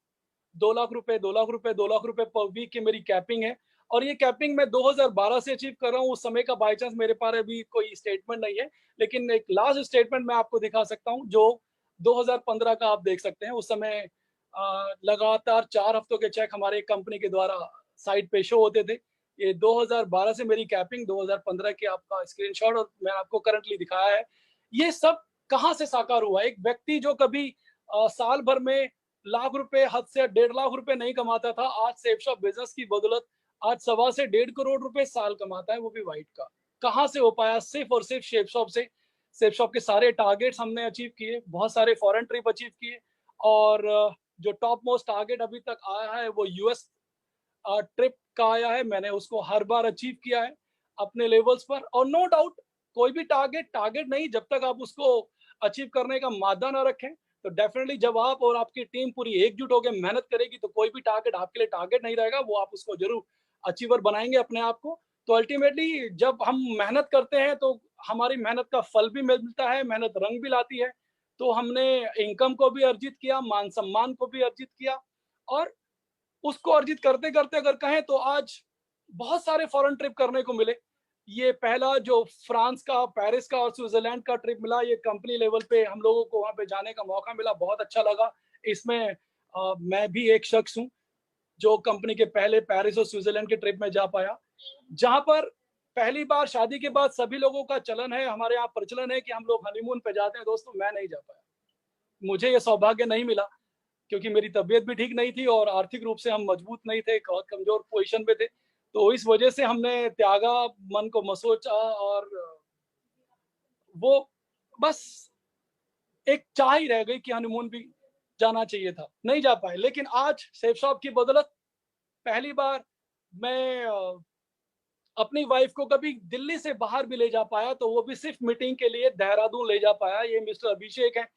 2 लाख रुपए, 2 लाख रुपए, 2 लाख रुपए पर वीक की मेरी कैपिंग है। और ये कैपिंग मैं 2012 से अचीव कर रहा हूँ। उस समय का बाय चांस मेरे पास अभी कोई स्टेटमेंट नहीं है, लेकिन एक लास्ट स्टेटमेंट मैं आपको दिखा सकता हूँ जो 2015 का आप देख सकते हैं। उस समय लगातार 4 हफ्तों के चेक हमारे कंपनी के द्वारा साइट पे शो होते थे। ये 2012 से मेरी कैपिंग, 2015 की आपका स्क्रीनशॉट और मैं आपको करंटली दिखाया है। ये सब कहाँ से साकार हुआ? एक व्यक्ति जो कभी साल भर में लाख रुपए, हद से 1.5 लाख रुपए नहीं कमाता था, आज सेफ शॉप बिजनेस की बदौलत आज 1.25 से 1.5 करोड़ रुपए साल कमाता है, वो भी व्हाइट का। कहाँ से हो पाया? सिर्फ और सिर्फ शेप शॉप से। शेप शॉप के सारे टारगेट्स हमने अचीव किए, बहुत सारे फॉरेन ट्रिप अचीव किए, और जो टॉप मोस्ट टारगेट अभी तक आया है वो यूएस ट्रिप का आया है। मैंने उसको हर बार अचीव किया है अपने लेवल्स पर। और नो डाउट कोई भी टारगेट टारगेट नहीं, जब तक आप उसको अचीव करने का मादा ना रखें, तो डेफिनेटली जब आप और आपकी टीम पूरी एकजुट होकर मेहनत करेगी तो कोई भी टारगेट आपके लिए टारगेट नहीं रहेगा, वो आप उसको जरूर अचीवर बनाएंगे अपने आप को। तो अल्टीमेटली जब हम मेहनत करते हैं तो हमारी मेहनत का फल भी मिलता है, मेहनत रंग भी लाती है। तो हमने इनकम को भी अर्जित किया, मान सम्मान को भी अर्जित किया, और उसको अर्जित करते करते अगर कहें तो आज बहुत सारे फॉरेन ट्रिप करने को मिले। ये पहला जो फ्रांस का, पेरिस का और स्विट्जरलैंड का ट्रिप मिला, ये कंपनी लेवल पे हम लोगों को वहां पे जाने का मौका मिला, बहुत अच्छा लगा। इसमें मैं भी एक शख्स हूँ जो कंपनी के पहले पेरिस और स्विट्जरलैंड के ट्रिप में जा पाया, जहां पर पहली बार शादी के बाद सभी लोगों का चलन है, हमारे यहाँ प्रचलन है कि हम लोग हनीमून पे जाते हैं। दोस्तों मैं नहीं जा पाया, मुझे ये सौभाग्य नहीं मिला, क्योंकि मेरी तबीयत भी ठीक नहीं थी और आर्थिक रूप से हम मजबूत नहीं थे, बहुत कमजोर पोजीशन पे थे। तो इस वजह से हमने त्यागा, मन को मसोचा, और वो बस एक चाह ही रह गई कि हनीमून भी जाना चाहिए था, नहीं जा पाए। लेकिन आज सेफ शॉप की बदौलत पहली बार मैं अपनी वाइफ को कभी दिल्ली से बाहर भी ले जा पाया, तो वो भी सिर्फ मीटिंग के लिए देहरादून ले जा पाया। ये मिस्टर अभिषेक हैं,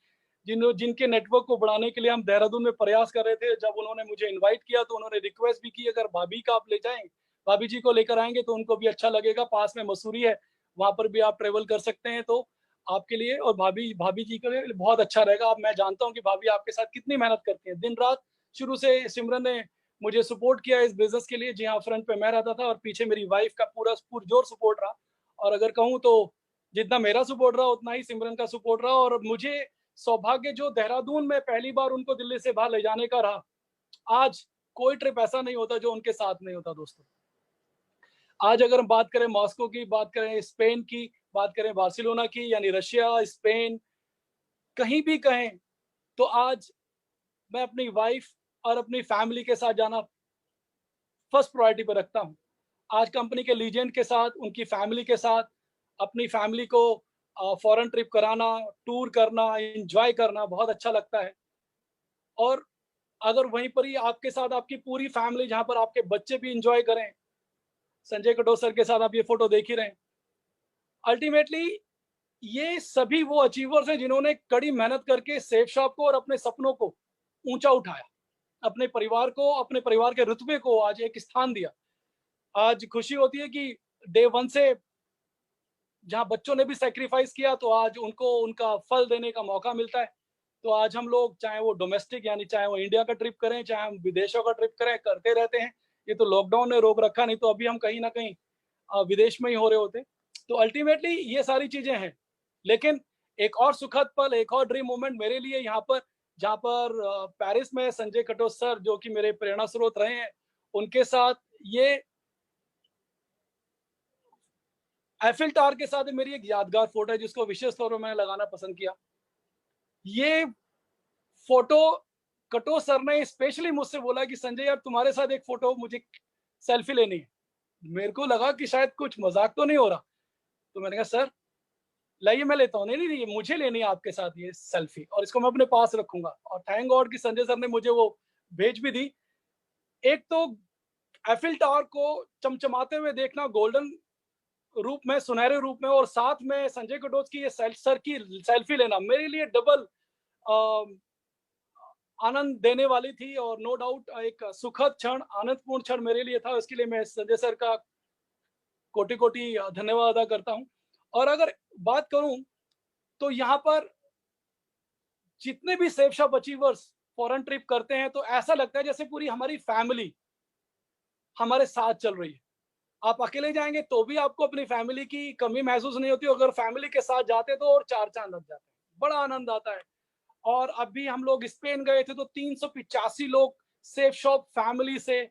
जिनके नेटवर्क को बढ़ाने के लिए हम देहरादून में प्रयास कर रहे थे। जब उन्होंने मुझे इनवाइट किया तो उन्होंने रिक्वेस्ट भी की, अगर भाभी का आप ले जाएं, भाभी जी को लेकर आएंगे तो उनको भी अच्छा लगेगा, पास में मसूरी है, वहां पर भी आप ट्रेवल कर सकते हैं, तो आपके लिए और भाभी भाभी जी के लिए बहुत अच्छा रहेगा। अब मैं जानता हूँ कि भाभी आपके साथ कितनी मेहनत करती है दिन रात। शुरू से सिमरन ने मुझे सपोर्ट किया इस बिजनेस के लिए। जी हाँ, फ्रंट पे मैं रहता था और पीछे मेरी वाइफ का पूरा पुरजोर सपोर्ट रहा। और अगर कहूँ तो जितना मेरा सपोर्ट रहा उतना ही सिमरन का सपोर्ट रहा। और मुझे सौभाग्य जो देहरादून में पहली बार उनको दिल्ली से बाहर ले जाने का रहा, आज कोई ट्रिप ऐसा नहीं होता जो उनके साथ नहीं होता। दोस्तों आज अगर हम बात करें मॉस्को की, बात करें स्पेन की, बात करें बार्सिलोना की, यानी रशिया, स्पेन, कहीं भी कहें, तो आज मैं अपनी वाइफ, और अपनी फैमिली के साथ जाना फर्स्ट प्रायोरिटी पर रखता हूँ। आज कंपनी के लीजेंड के साथ, उनकी फैमिली के साथ, अपनी फैमिली को फॉरेन ट्रिप कराना, टूर करना, एन्जॉय करना बहुत अच्छा लगता है। और अगर वहीं पर ही आपके साथ आपकी पूरी फैमिली, जहाँ पर आपके बच्चे भी एन्जॉय करें, संजय कटोच सर के साथ आप ये फ़ोटो देख ही रहे हैं। अल्टीमेटली ये सभी वो अचीवर्स हैं जिन्होंने कड़ी मेहनत करके सेफ शॉप को और अपने सपनों को ऊँचा उठाया। अपने परिवार को, अपने परिवार के रुतबे को आज एक स्थान दिया। आज खुशी होती है कि डे 1 से जहाँ बच्चों ने भी सैक्रिफाइस किया, तो आज उनको उनका फल देने का मौका मिलता है। तो आज हम लोग, चाहे वो डोमेस्टिक यानी चाहे वो इंडिया का ट्रिप करें, चाहे हम विदेशों का ट्रिप करें, करते रहते हैं। ये तो लॉकडाउन ने रोक रखा, नहीं तो अभी हम कहीं न कहीं विदेश में ही हो रहे होते। तो अल्टीमेटली ये सारी चीज़ें हैं। लेकिन एक और सुखद पल, एक और ड्रीम मोमेंट मेरे लिए यहाँ पर, जहाँ पर पेरिस में संजय कटोच सर, जो कि मेरे प्रेरणा स्रोत रहे हैं, उनके साथ ये एफिल टावर के साथ मेरी एक यादगार फ़ोटो है, जिसको विशेष तौर पे मैंने लगाना पसंद किया। ये फ़ोटो कटोच सर ने स्पेशली मुझसे बोला कि संजय यार, तुम्हारे साथ एक फ़ोटो मुझे सेल्फी लेनी है। मेरे को लगा कि शायद कुछ मज़ाक तो नहीं हो रहा। तो मैंने कहा सर लाइए मैं लेता हूँ। नहीं, नहीं, मुझे लेनी है आपके साथ ये सेल्फी, और इसको मैं अपने पास रखूँगा। और थैंक गॉड कि संजय सर ने मुझे वो भेज भी दी। एक तो एफिल टावर को चमचमाते हुए देखना गोल्डन रूप में, सुनहरे रूप में, और साथ में संजय कटोच की ये सर की सेल्फी लेना मेरे लिए डबल आनंद देने वाली थी। और नो डाउट एक सुखद क्षण, आनंदपूर्ण क्षण मेरे लिए था। इसके लिए मैं संजय सर का कोटि-कोटि धन्यवाद अदा करता हूँ। और अगर बात करूँ, तो यहाँ पर जितने भी safe shop achievers foreign trip करते हैं, तो ऐसा लगता है जैसे पूरी हमारी फैमिली हमारे साथ चल रही है। आप अकेले जाएँगे तो भी आपको अपनी फैमिली की कमी महसूस नहीं होती, अगर फैमिली के साथ जाते तो और 4 चाँद लग जाते हैं। बड़ा आनंद आता है। और अभी हम लोग स्पेन गए थे, तो 385 लोग सेफ शॉप फैमिली से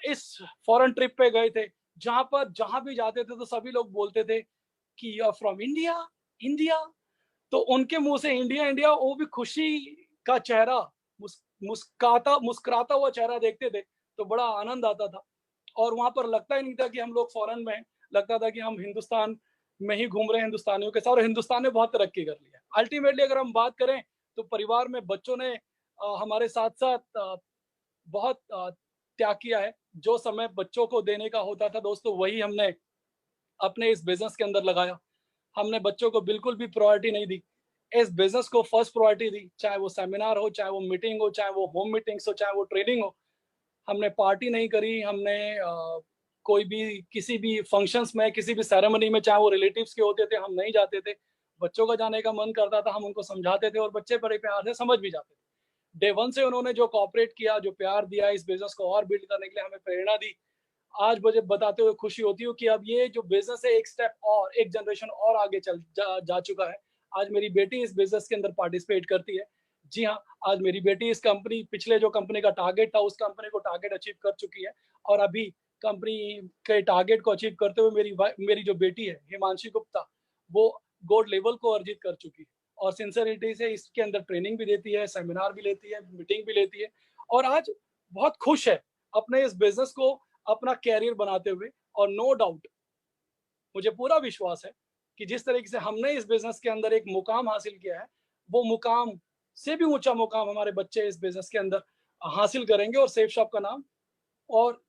इस फॉरेन ट्रिप पे गए थे, जहाँ पर जहाँ भी जाते थे तो सभी लोग बोलते थे कि you are from India, India. तो उनके मुँह से इंडिया, इंडिया, वो भी खुशी का चेहरा, मुस्कुराता हुआ चेहरा देखते थे, तो बड़ा आनंद आता था। और वहाँ पर लगता ही नहीं था कि हम लोग फॉरेन में हैं, लगता था कि हम हिंदुस्तान में ही घूम रहे हैं हिंदुस्तानियों के साथ, और हिंदुस्तान ने बहुत तरक्की कर लिया है। अल्टीमेटली अगर हम बात करें, तो परिवार में बच्चों ने हमारे साथ-साथ बहुत त्याग किया है। जो समय बच्चों को देने का होता था दोस्तों, वही हमने अपने इस बिज़नेस के अंदर लगाया। हमने बच्चों को बिल्कुल भी प्रायोरिटी नहीं दी। इस बिज़नेस को फर्स्ट प्रायोरिटी दी, चाहे वो सेमिनार हो, चाहे वो मीटिंग हो, चाहे वो होम मीटिंग्स हो, चाहे वो ट्रेनिंग हो। हमने पार्टी नहीं करी, हमने कोई भी किसी भी फंक्शंस में, किसी भी सेरेमनी में, चाहे वो रिलेटिव्स के होते थे, हम नहीं जाते थे। बच्चों का जाने का मन करता था, हम उनको समझाते थे, और बच्चे बड़े प्यार से समझ भी जाते थे। डे 1 से उन्होंने जो कोऑपरेट किया, जो प्यार दिया, इस बिज़नेस को और बिल्ड करने के लिए हमें प्रेरणा दी। आज मुझे बताते हुए खुशी होती है कि अब ये जो बिज़नेस है, एक स्टेप और, एक जनरेशन और आगे चल जा जा चुका है। आज मेरी बेटी इस बिज़नेस के अंदर पार्टिसिपेट करती है। जी हाँ, आज मेरी बेटी इस कंपनी, पिछले जो कंपनी का टारगेट था, उस कंपनी को टारगेट अचीव कर चुकी है। और अभी कंपनी के टारगेट को अचीव करते हुए मेरी जो बेटी है, हिमांशी गुप्ता, वो गोल्ड लेवल को अर्जित कर चुकी है। और सिंसियरिटी से इसके अंदर ट्रेनिंग भी देती है, सेमिनार भी लेती है, मीटिंग भी लेती है, और आज बहुत खुश है अपने इस बिज़नेस को अपना कैरियर बनाते हुए। और नो डाउट मुझे पूरा विश्वास है कि जिस तरीके से हमने इस बिज़नेस के अंदर एक मुकाम हासिल किया है, वो मुकाम से भी ऊँचा मुकाम हमारे बच्चे इस बिज़नेस के अंदर हासिल करेंगे, और सेफ शॉप का नाम और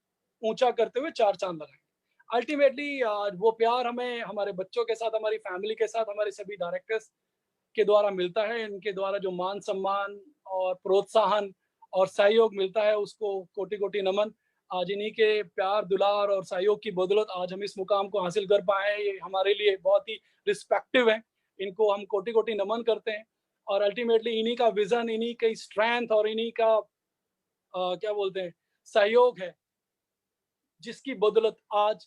ऊँचा करते हुए 4 चाँद लगाएँगे। अल्टीमेटली वो प्यार हमें हमारे बच्चों के साथ, हमारी फैमिली के साथ, हमारे सभी डायरेक्टर्स के द्वारा मिलता है। इनके द्वारा जो मान-सम्मान और प्रोत्साहन और सहयोग मिलता है, उसको कोटि-कोटि नमन। आज इन्हीं के प्यार, दुलार और सहयोग की बदौलत आज हम इस मुकाम को हासिल कर पाए हैं। ये हमारे लिए बहुत ही रिस्पेक्टिव है। इनको हम कोटि-कोटि नमन करते हैं। और अल्टीमेटली इन्हीं का विज़न, इन्हीं की स्ट्रेंथ और इन्हीं का क्या बोलते हैं, सहयोग है, जिसकी बदौलत आज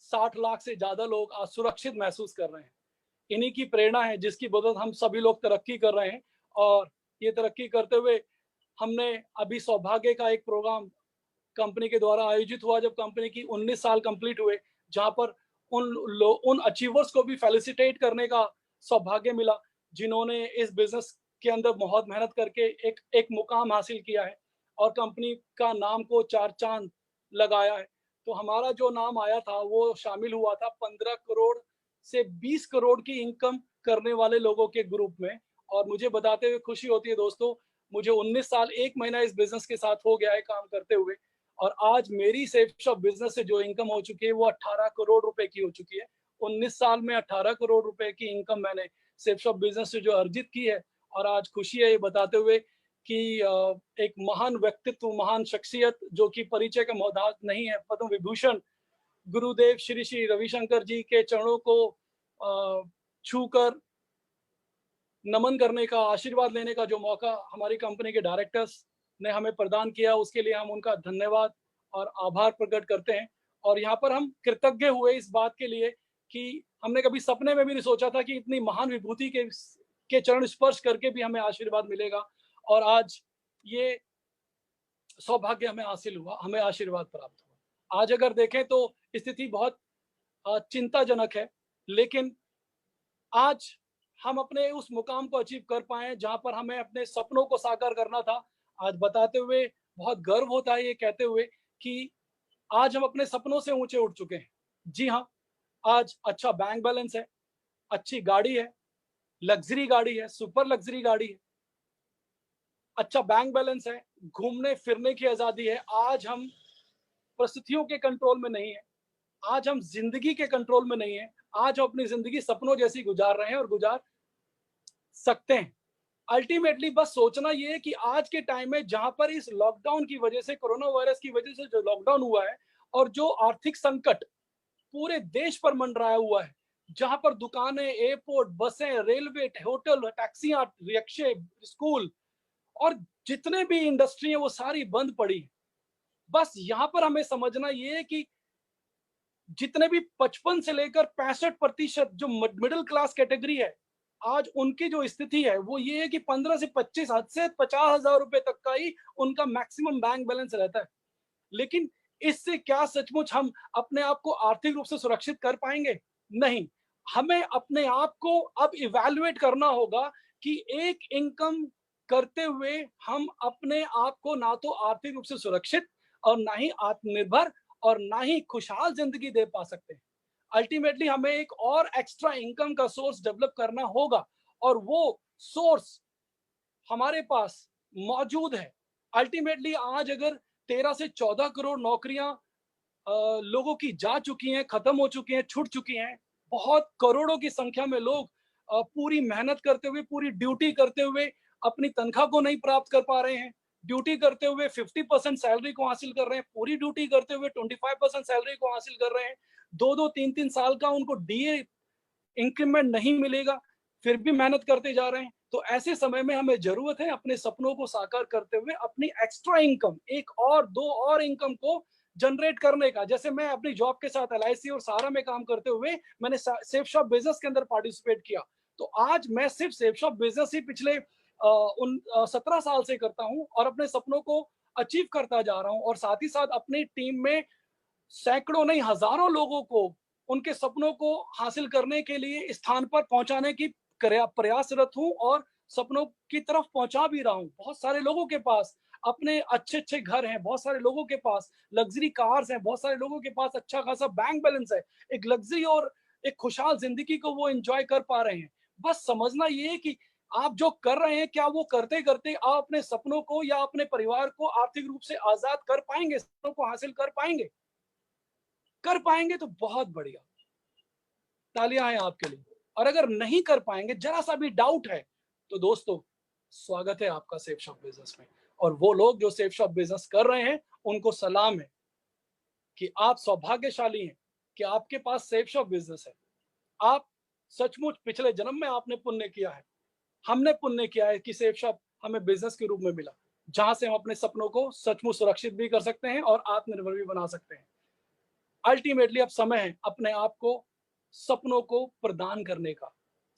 60 लाख से ज़्यादा लोग आज सुरक्षित महसूस कर रहे हैं। इन्हीं की प्रेरणा है, जिसकी बदौलत हम सभी लोग तरक्की कर रहे हैं। और ये तरक्की करते हुए हमने अभी सौभाग्य का एक प्रोग्राम कंपनी के द्वारा आयोजित हुआ, जब कंपनी की 19 साल कंप्लीट हुए, जहाँ पर उन अचीवर्स को भी फेलिसिटेट करने का सौभाग्य मिला, जिन्होंने इस बिज़नेस के अंदर बहुत मेहनत करके एक एक मुकाम हासिल किया है। और कंपनी का नाम को 4 चाँद लगाया है। तो हमारा जो नाम आया था वो शामिल हुआ था 15 करोड़ से 20 करोड़ की इनकम करने वाले लोगों के ग्रुप में। और मुझे बताते हुए खुशी होती है दोस्तों, मुझे 19 साल 1 महीना इस बिज़नेस के साथ हो गया है काम करते हुए, और आज मेरी सेफ शॉप बिज़नेस से जो इनकम हो चुकी है वो 18 करोड़ रुपए की हो चुकी है। 19 साल में 18 करोड़ रुपए की इनकम मैंने सेफ शॉप बिज़नेस से जो अर्जित की है। और आज खुशी है ये बताते हुए कि एक महान व्यक्तित्व, महान शख्सियत जो कि परिचय का मोहताज नहीं है, पद्म विभूषण गुरुदेव श्री श्री रविशंकर जी के चरणों को छूकर नमन करने का, आशीर्वाद लेने का जो मौका हमारी कंपनी के डायरेक्टर्स ने हमें प्रदान किया, उसके लिए हम उनका धन्यवाद और आभार प्रकट करते हैं। और यहाँ पर हम कृतज्ञ हुए इस बात के लिए कि हमने कभी सपने में भी नहीं सोचा था कि इतनी महान विभूति के चरण स्पर्श करके भी हमें आशीर्वाद मिलेगा। और आज ये सौभाग्य हमें हासिल हुआ, हमें आशीर्वाद प्राप्त हुआ। आज अगर देखें तो स्थिति बहुत चिंताजनक है, लेकिन आज हम अपने उस मुकाम को अचीव कर पाए जहां पर हमें अपने सपनों को साकार करना था। आज बताते हुए बहुत गर्व होता है ये कहते हुए कि आज हम अपने सपनों से ऊंचे उठ चुके हैं। जी हाँ, आज अच्छा बैंक बैलेंस है, अच्छी गाड़ी है, लग्जरी गाड़ी है, सुपर लग्जरी गाड़ी है, अच्छा बैंक बैलेंस है, घूमने फिरने की आजादी है। आज हम परिस्थितियों के कंट्रोल में नहीं है, आज हम जिंदगी के कंट्रोल में नहीं है। आज हम अपनी जिंदगी सपनों जैसी गुजार रहे हैं और गुजार सकते हैं। अल्टीमेटली बस सोचना ये है कि आज के टाइम में जहां पर इस लॉकडाउन की वजह से, कोरोना वायरस की वजह से जो लॉकडाउन हुआ है और जो आर्थिक संकट पूरे देश पर मंडराया हुआ है, जहां पर दुकानें, एयरपोर्ट, बसें, रेलवे, होटल, टैक्सियां, रिक्शे, स्कूल और जितने भी इंडस्ट्री है वो सारी बंद पड़ी है। बस यहाँ पर हमें समझना ये है कि जितने भी 55 से लेकर 65% जो मिडिल क्लास कैटेगरी है, आज उनकी जो स्थिति है वो ये है कि 15 से 25 हद से 50,000 रुपए तक का ही उनका मैक्सिमम बैंक बैलेंस रहता है। लेकिन इससे क्या सचमुच हम अपने आप को आर्थिक रूप से सुरक्षित कर पाएंगे? नहीं। हमें अपने आप को अब इवैल्यूएट करना होगा कि एक इनकम करते हुए हम अपने आप को ना तो आर्थिक रूप से सुरक्षित और ना ही आत्मनिर्भर और ना ही खुशहाल जिंदगी दे पा सकते हैं। अल्टीमेटली हमें एक और एक्स्ट्रा इनकम का सोर्स डेवलप करना होगा, और वो सोर्स हमारे पास मौजूद है। अल्टीमेटली आज अगर 13 से 14 करोड़ नौकरियां लोगों की जा चुकी हैं, खत्म हो चुकी हैं, छूट चुकी हैं, बहुत करोड़ों की संख्या में लोग पूरी मेहनत करते हुए, पूरी ड्यूटी करते हुए अपनी तनख्वाह को नहीं प्राप्त कर पा रहे हैं। ड्यूटी करते हुए 50% सैलरी को हासिल कर रहे हैं, पूरी ड्यूटी करते हुए 25% सैलरी को हासिल कर रहे हैं। 2-2, 3-3 साल का उनको डीए इंक्रीमेंट नहीं मिलेगा, फिर भी मेहनत करते जा रहे हैं। तो ऐसे समय में हमें जरूरत है अपने सपनों को साकार करते हुए अपनी एक्स्ट्रा इनकम, एक और दो और इनकम को जनरेट करने का। जैसे मैं अपनी जॉब के साथ एलआईसी और सहारा में काम करते हुए मैंने सेफ शॉप बिजनेस के अंदर पार्टिसिपेट किया। तो आज मैं सिर्फ सेफ शॉप बिजनेस ही पिछले 17 साल से करता हूं और अपने सपनों को अचीव करता जा रहा हूं, और साथ ही साथ अपनी टीम में सैकड़ों नहीं हजारों लोगों को उनके सपनों को हासिल करने के लिए स्थान पर पहुंचाने की प्रयासरत हूं और सपनों की तरफ पहुंचा भी रहा हूं। बहुत सारे लोगों के पास अपने अच्छे अच्छे घर हैं, बहुत सारे लोगों के पास लग्जरी कार्स हैं, बहुत सारे लोगों के पास अच्छा खासा बैंक बैलेंस है। एक लग्जरी और एक खुशहाल जिंदगी को वो एंजॉय कर पा रहे हैं। बस समझना ये है कि आप जो कर रहे हैं, क्या वो करते करते आप अपने सपनों को या अपने परिवार को आर्थिक रूप से आजाद कर पाएंगे, सपनों को हासिल कर पाएंगे? कर पाएंगे तो बहुत बढ़िया, तालियां हैं आपके लिए। और अगर नहीं कर पाएंगे, जरा सा भी डाउट है, तो दोस्तों स्वागत है आपका सेफ शॉप बिजनेस में। और वो लोग जो सेफ शॉप बिजनेस कर रहे हैं उनको सलाम है कि आप सौभाग्यशाली हैं कि आपके पास सेफ शॉप बिजनेस है। आप सचमुच पिछले जन्म में आपने पुण्य किया है, हमने पुण्य किया है कि सेफ शॉप हमें बिजनेस के रूप में मिला, जहां से हम अपने सपनों को सचमुच सुरक्षित भी कर सकते हैं और आत्मनिर्भर भी बना सकते हैं। अल्टीमेटली अब समय है अपने आप को सपनों को प्रदान करने का,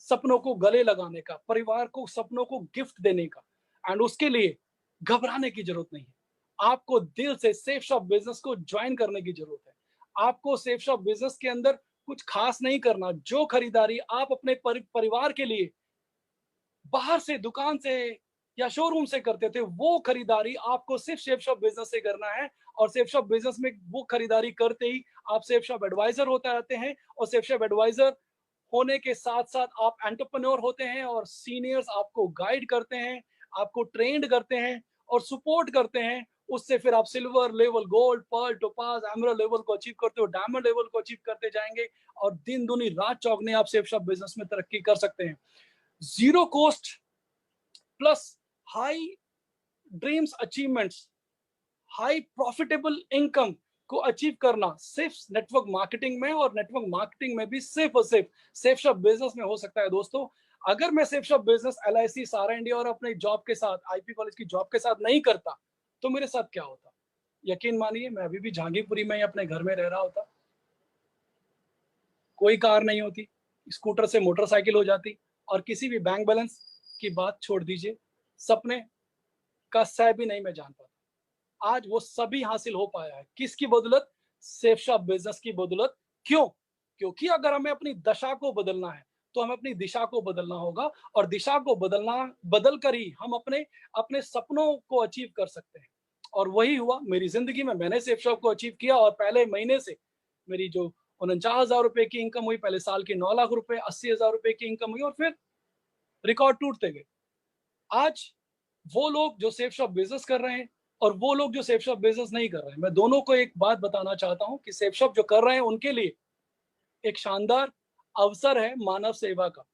सपनों को गले लगाने का, परिवार को सपनों को गिफ्ट देने का। एंड उसके लिए घबराने की जरूरत नहीं है। आपको दिल से सेफ शॉप बिजनेस को ज्वाइन करने की जरूरत है। आपको सेफ शॉप बिजनेस के अंदर कुछ खास नहीं करना। जो खरीदारी आप अपने परिवार के लिए बाहर से, दुकान से या शोरूम से करते थे, वो खरीदारी आपको सिर्फ सेफ शॉप बिजनेस से करना है। और सेफ शॉप बिजनेस में वो खरीदारी करते ही आप सेफ शॉप एडवाइजर होते रहते हैं, और सेफ शॉप एडवाइजर होने के साथ साथ आप एंटरप्रेन्योर होते हैं, और सीनियर्स आपको गाइड करते हैं, आपको ट्रेंड करते हैं और सपोर्ट करते हैं। उससे फिर आप silver level, gold, pearl, topaz, emerald level को अचीव करते हो, डायमंड लेवल को अचीव करते जाएंगे, और दिन दुनी रात चौगने आप सेफ शॉप बिजनेस में तरक्की कर सकते हैं। Zero cost plus high dreams achievements, high profitable income को अचीव करना सिर्फ नेटवर्क मार्केटिंग में, और नेटवर्क मार्केटिंग में भी सिर्फ और सिर्फ सेफ शॉप बिजनेस में हो सकता है। दोस्तों, अगर मैं सेफ शॉप बिजनेस LIC, सारा इंडिया और अपने जॉब के साथ, IP कॉलेज की जॉब के साथ नहीं करता तो मेरे साथ क्या होता? यकीन मानिए, मैं अभी भी जहांगीरपुरी में ही अपने घर में रह रहा होता, कोई कार नहीं होती, स्कूटर से मोटरसाइकिल हो जाती, और किसी भी बैंक बैलेंस की बात छोड़ दीजिए, सपने का सह भी नहीं मैं जान पाता। आज वो सभी हासिल हो पाया है, किसकी बदौलत? सेफ शॉप बिजनेस की बदौलत। क्यों? क्योंकि अगर हमें अपनी दशा को बदलना है तो हमें अपनी दिशा को बदलना होगा, और दिशा को बदल कर ही हम अपने अपने सपनों को अचीव कर सकते हैं। और वही हुआ मेरी जिंदगी में। मैंने सेफ शॉप को अचीव किया, और पहले महीने से मेरी जो 49,000 रुपए की इनकम हुई, पहले साल के 9 लाख रुपए, 80,000 रुपए की इनकम हुई, और फिर रिकॉर्ड टूटते गए। आज वो लोग जो सेफ शॉप बिजनेस कर रहे हैं और वो लोग जो सेफ शॉप बिजनेस नहीं कर रहे हैं, मैं दोनों को एक बात बताना चाहता हूं कि सेफ शॉप जो कर रहे हैं उनके लिए एक शानदार अवसर है मानव सेवा का।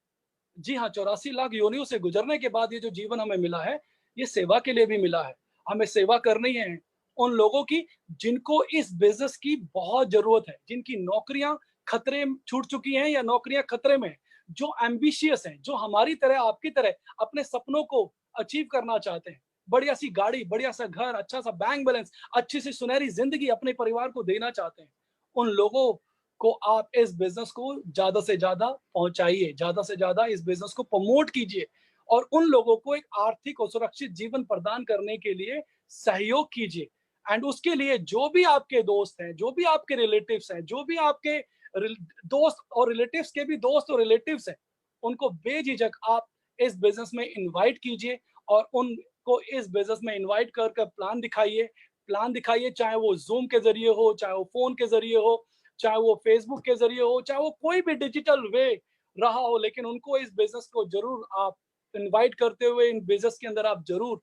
जी हाँ, 84 लाख योनियों से गुजरने के बाद ये जो जीवन हमें मिला है, ये सेवा के लिए भी मिला है। हमें सेवा करनी है उन लोगों की जिनको इस बिजनेस की बहुत जरूरत है, जिनकी नौकरियां खतरे छूट चुकी हैं या नौकरियां खतरे में हैं, जो एम्बिशियस हैं, जो हमारी तरह, आपकी तरह अपने सपनों को अचीव करना चाहते हैं, बढ़िया सी गाड़ी, बढ़िया सा घर, अच्छा सा बैंक बैलेंस, अच्छी सी सुनहरी जिंदगी अपने परिवार को देना चाहते हैं। उन लोगों को आप इस बिजनेस को ज्यादा से ज्यादा पहुंचाइए, ज्यादा से ज्यादा इस बिजनेस को प्रमोट कीजिए, और उन लोगों को एक आर्थिक और सुरक्षित जीवन प्रदान करने के लिए सहयोग कीजिए। एंड उसके लिए जो भी आपके दोस्त हैं, जो भी आपके रिलेटिव्स हैं, जो भी आपके दोस्त और रिलेटिव्स के भी दोस्त और रिलेटिव्स हैं, उनको बेझिझक आप इस बिजनेस में इनवाइट कीजिए, और उनको इस बिजनेस में इनवाइट कर प्लान दिखाइए, चाहे वो जूम के जरिए हो, चाहे वो फोन के जरिए हो, चाहे वो फेसबुक के जरिए हो, चाहे वो कोई भी डिजिटल वे रहा हो, लेकिन उनको इस बिजनेस को जरूर आप इनवाइट करते हुए इन बिजनेस के अंदर आप जरूर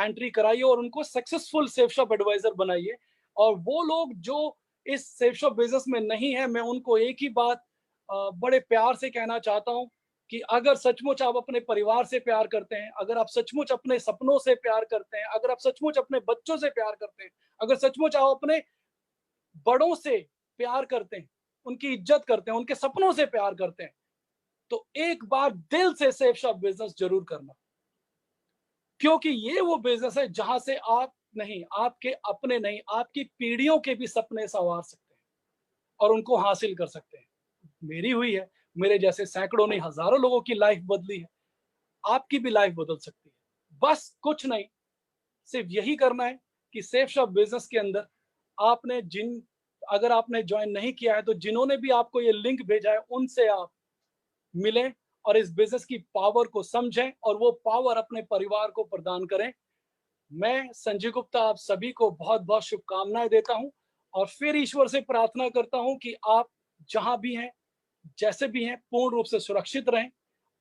एंट्री कराइए, और उनको सक्सेसफुल सेफ शॉप एडवाइजर बनाइए। और वो लोग जो इस सेफ शॉप बिजनेस में नहीं है, मैं उनको एक ही बात बड़े प्यार से कहना चाहता हूं कि अगर सचमुच आप अपने परिवार से प्यार करते हैं, अगर आप सचमुच अपने सपनों से प्यार करते हैं, अगर आप सचमुच अपने बच्चों से प्यार करते हैं, अगर सचमुच आप अपने बड़ों से प्यार करते हैं, उनकी इज्जत करते हैं, उनके सपनों से प्यार करते हैं, तो एक बार दिल से सेफ शॉप बिजनेस जरूर करना। क्योंकि ये वो बिजनेस है जहां से आप नहीं, आपके अपने नहीं, आपकी पीढ़ियों के भी सपने संवार सकते हैं और उनको हासिल कर सकते हैं। मेरी हुई है, मेरे जैसे सैकड़ों नहीं हजारों लोगों की लाइफ बदली है, आपकी भी लाइफ बदल सकती है। बस कुछ नहीं, सिर्फ यही करना है कि सेफ शॉप बिजनेस के अंदर आपने अगर आपने ज्वाइन नहीं किया है तो जिन्होंने भी आपको ये लिंक भेजा है उनसे आप मिलें और इस बिजनेस की पावर को समझें और वो पावर अपने परिवार को प्रदान करें। मैं संजय गुप्ता आप सभी को बहुत बहुत शुभकामनाएं देता हूं और फिर ईश्वर से प्रार्थना करता हूं कि आप जहां भी हैं, जैसे भी हैं, पूर्ण रूप से सुरक्षित रहें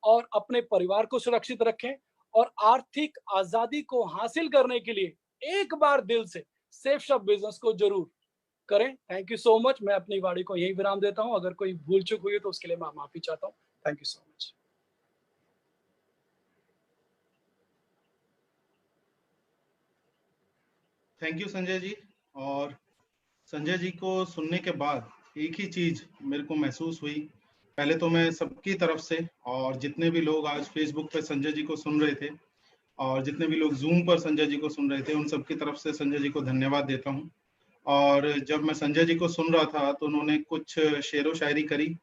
और अपने परिवार को सुरक्षित रखें और आर्थिक आजादी को हासिल करने के लिए एक बार दिल से सेफ शॉप बिजनेस को जरूर करें। Thank you so much. मैं अपनी वाणी को यही विराम देता हूं। अगर कोई भूल चूक हुई है तो उसके लिए मैं माफी चाहता हूं। Thank you so much. Thank you Sanjay ji. और संजय जी को सुनने के बाद एक ही चीज मेरे को महसूस हुई। पहले तो मैं सबकी तरफ से और जितने भी लोग आज फेसबुक पे संजय जी को सुन रहे थे और जितने भी लोग जूम पर संजय जी को सुन रहे थे, उन सबकी तरफ से संजय जी को धन्यवाद देता हूँ। और जब मैं संजय जी को सुन रहा था तो उन्होंने कुछ शेरो शायरी करी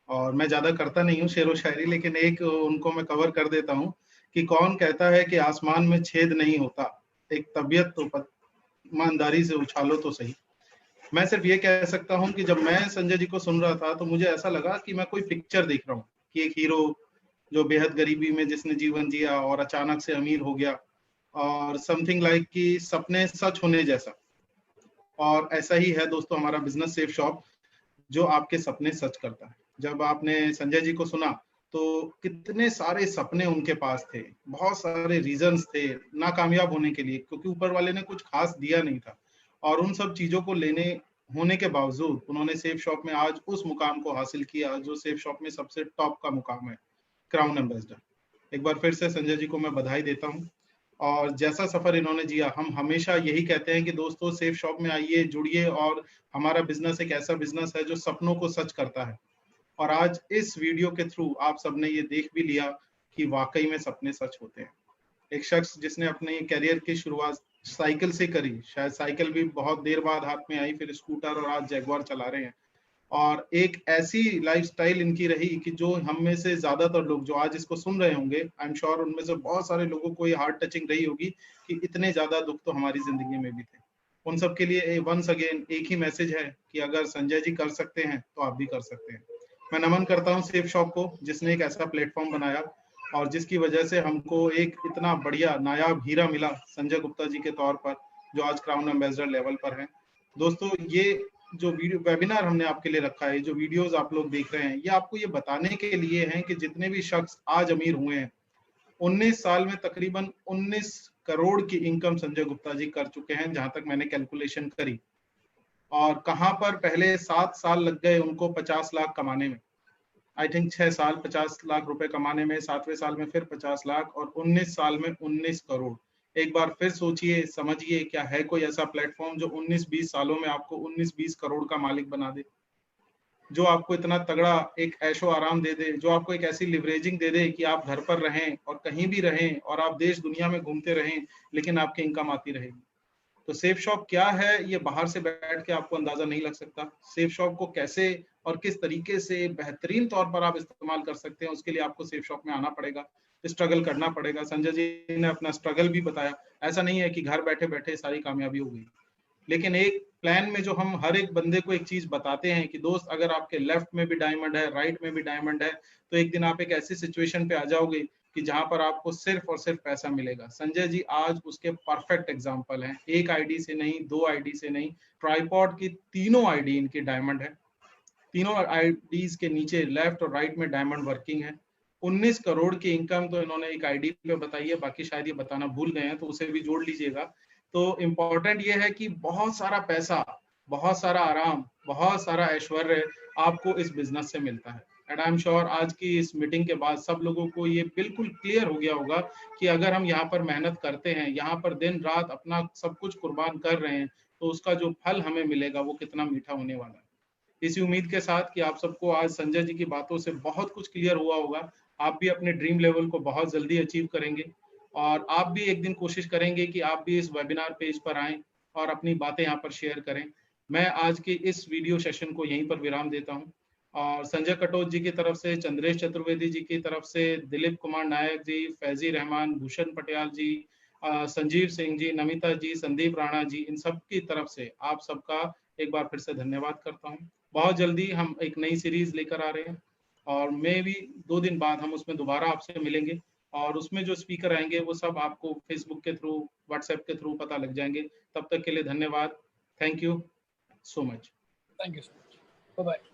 और मैं ज्यादा करता नहीं हूँ शेरो शायरी, लेकिन एक उनको मैं कवर कर देता हूँ कि कौन कहता है कि आसमान में छेद नहीं होता, एक तबीयत तो ईमानदारी से उछालो तो सही। मैं सिर्फ ये कह सकता हूँ कि जब मैं संजय जी को सुन रहा था तो मुझे ऐसा लगा कि मैं कोई पिक्चर देख रहा हूँ कि एक हीरो जो बेहद गरीबी में जिसने जीवन जिया और अचानक से अमीर हो गया और समथिंग लाइक कि सपने सच होने जैसा। और ऐसा ही है दोस्तों हमारा बिजनेस सेफ शॉप, जो आपके सपने सच करता है। जब आपने संजय जी को सुना तो कितने सारे सपने उनके पास थे, बहुत सारे रीजंस थे नाकामयाब होने के लिए, क्योंकि ऊपर वाले ने कुछ खास दिया नहीं था। और उन सब चीजों को लेने होने के बावजूद उन्होंने सेफ शॉप में आज उस मुकाम को हासिल किया जो सेफ शॉप में सबसे टॉप का मुकाम है, क्राउन एम्बेसडर। एक बार फिर से संजय जी को मैं बधाई देता हूँ। और जैसा सफर इन्होंने जिया, हम हमेशा यही कहते हैं कि दोस्तों सेफ शॉप में आइए, जुड़िए, और हमारा बिजनेस एक ऐसा बिजनेस है जो सपनों को सच करता है। और आज इस वीडियो के थ्रू आप सबने ये देख भी लिया कि वाकई में सपने सच होते हैं। एक शख्स जिसने अपने करियर की शुरुआत साइकिल से करी, शायद साइकिल भी बहुत देर बाद हाथ में आई, फिर स्कूटर, और आज जैगवार चला रहे हैं। और एक ऐसी लाइफस्टाइल इनकी रही कि जो हम में से ज्यादातर लोग जो आज इसको सुन रहे होंगे, आई एम श्योर उनमें से बहुत सारे लोगों को ये हार्ट टचिंग रही होगी कि इतने ज्यादा दुख तो हमारी जिंदगी में भी थे। उन सब के लिए वंस अगेन एक ही मैसेज है कि अगर संजय जी कर सकते हैं तो आप भी कर सकते हैं। मैं नमन करता हूँ सेफ शॉप को, जिसने एक ऐसा प्लेटफॉर्म बनाया और जिसकी वजह से हमको एक इतना बढ़िया नायाब हीरा मिला संजय गुप्ता जी के तौर पर, जो आज क्राउन एम्बेसडर लेवल पर हैं। दोस्तों ये जो वीडियो वेबिनार हमने आपके लिए रखा है, जो वीडियोस आप लोग देख रहे हैं, ये आपको ये बताने के लिए हैं कि जितने भी शख्स आज अमीर हुए हैं, 19 साल में तकरीबन 19 करोड़ की इनकम संजय गुप्ता जी कर चुके हैं, जहां तक मैंने कैलकुलेशन करी। और कहां पर पहले 7 साल लग गए उनको 50 लाख कमाने में, आई थिंक 6 साल 50 लाख रुपए कमाने में, 7वें साल में फिर 50 लाख, और 19 साल में 19 करोड़। एक बार फिर सोचिए, समझिए, क्या है कोई ऐसा प्लेटफॉर्म जो 19-20 सालों में आपको 19-20 करोड़ का मालिक बना दे, जो आपको इतना तगड़ा एक ऐशो आराम दे दे, जो आपको एक ऐसी लिवरेजिंग दे दे कि आप घर पर रहें और कहीं भी रहें और आप देश दुनिया में घूमते रहें, लेकिन आपकी इनकम आती रहेगी। तो सेफ शॉप क्या है, ये बाहर से बैठ के आपको अंदाजा नहीं लग सकता। सेफ शॉप को कैसे और किस तरीके से बेहतरीन तौर पर आप इस्तेमाल कर सकते हैं, उसके लिए आपको सेफ शॉप में आना पड़ेगा, स्ट्रगल करना पड़ेगा। संजय जी ने अपना स्ट्रगल भी बताया। ऐसा नहीं है कि घर बैठे बैठे सारी कामयाबी हो गई, लेकिन एक प्लान में जो हम हर एक बंदे को एक चीज बताते हैं कि दोस्त, अगर आपके लेफ्ट में भी डायमंड है, राइट में भी डायमंड है, तो एक दिन आप एक ऐसी सिचुएशन पे आ जाओगे कि जहां पर आपको सिर्फ और सिर्फ पैसा मिलेगा। संजय जी आज उसके परफेक्ट एग्जांपल हैं। एक आईडी से नहीं, 2 आईडी से नहीं, ट्राइपॉड की तीनों आईडी इनकी डायमंड है। तीनों आईडीज के नीचे लेफ्ट और राइट में डायमंड वर्किंग है। 19 करोड़ की इनकम तो इन्होंने एक आईडी पे बताई है, बाकी शायद ये बताना भूल गए हैं, तो उसे भी जोड़ लीजिएगा। तो इम्पोर्टेंट ये है कि बहुत सारा पैसा, बहुत सारा आराम, बहुत सारा ऐश्वर्य आपको इस बिजनेस से मिलता है। एंड आई एम श्योर आज की इस मीटिंग के बाद सब लोगों को ये बिल्कुल क्लियर हो गया होगा कि अगर हम यहाँ पर मेहनत करते हैं, यहाँ पर दिन रात अपना सब कुछ कुर्बान कर रहे हैं, तो उसका जो फल हमें मिलेगा वो कितना मीठा होने वाला है। इसी उम्मीद के साथ कि आप सबको आज संजय जी की बातों से बहुत कुछ क्लियर हुआ होगा, आप भी अपने ड्रीम लेवल को बहुत जल्दी अचीव करेंगे, और आप भी एक दिन कोशिश करेंगे कि आप भी इस वेबिनार पेज पर आएं और अपनी बातें यहाँ पर शेयर करें। मैं आज की इस वीडियो सेशन को यहीं पर विराम देता हूँ, और संजय कटोच जी की तरफ से, चंद्रेश चतुर्वेदी जी की तरफ से, दिलीप कुमार नायक जी, फैजी रहमान, भूषण पटियाल जी, संजीव सिंह जी, नमिता जी, संदीप राणा जी, इन सब की तरफ से आप सबका एक बार फिर से धन्यवाद करता हूँ। बहुत जल्दी हम एक नई सीरीज लेकर आ रहे हैं, और मे भी 2 दिन बाद हम उसमें दोबारा आपसे मिलेंगे, और उसमें जो स्पीकर आएंगे वो सब आपको फेसबुक के थ्रू, व्हाट्सएप के थ्रू पता लग जाएंगे। तब तक के लिए धन्यवाद। Thank you so much. Thank you so much. Bye bye.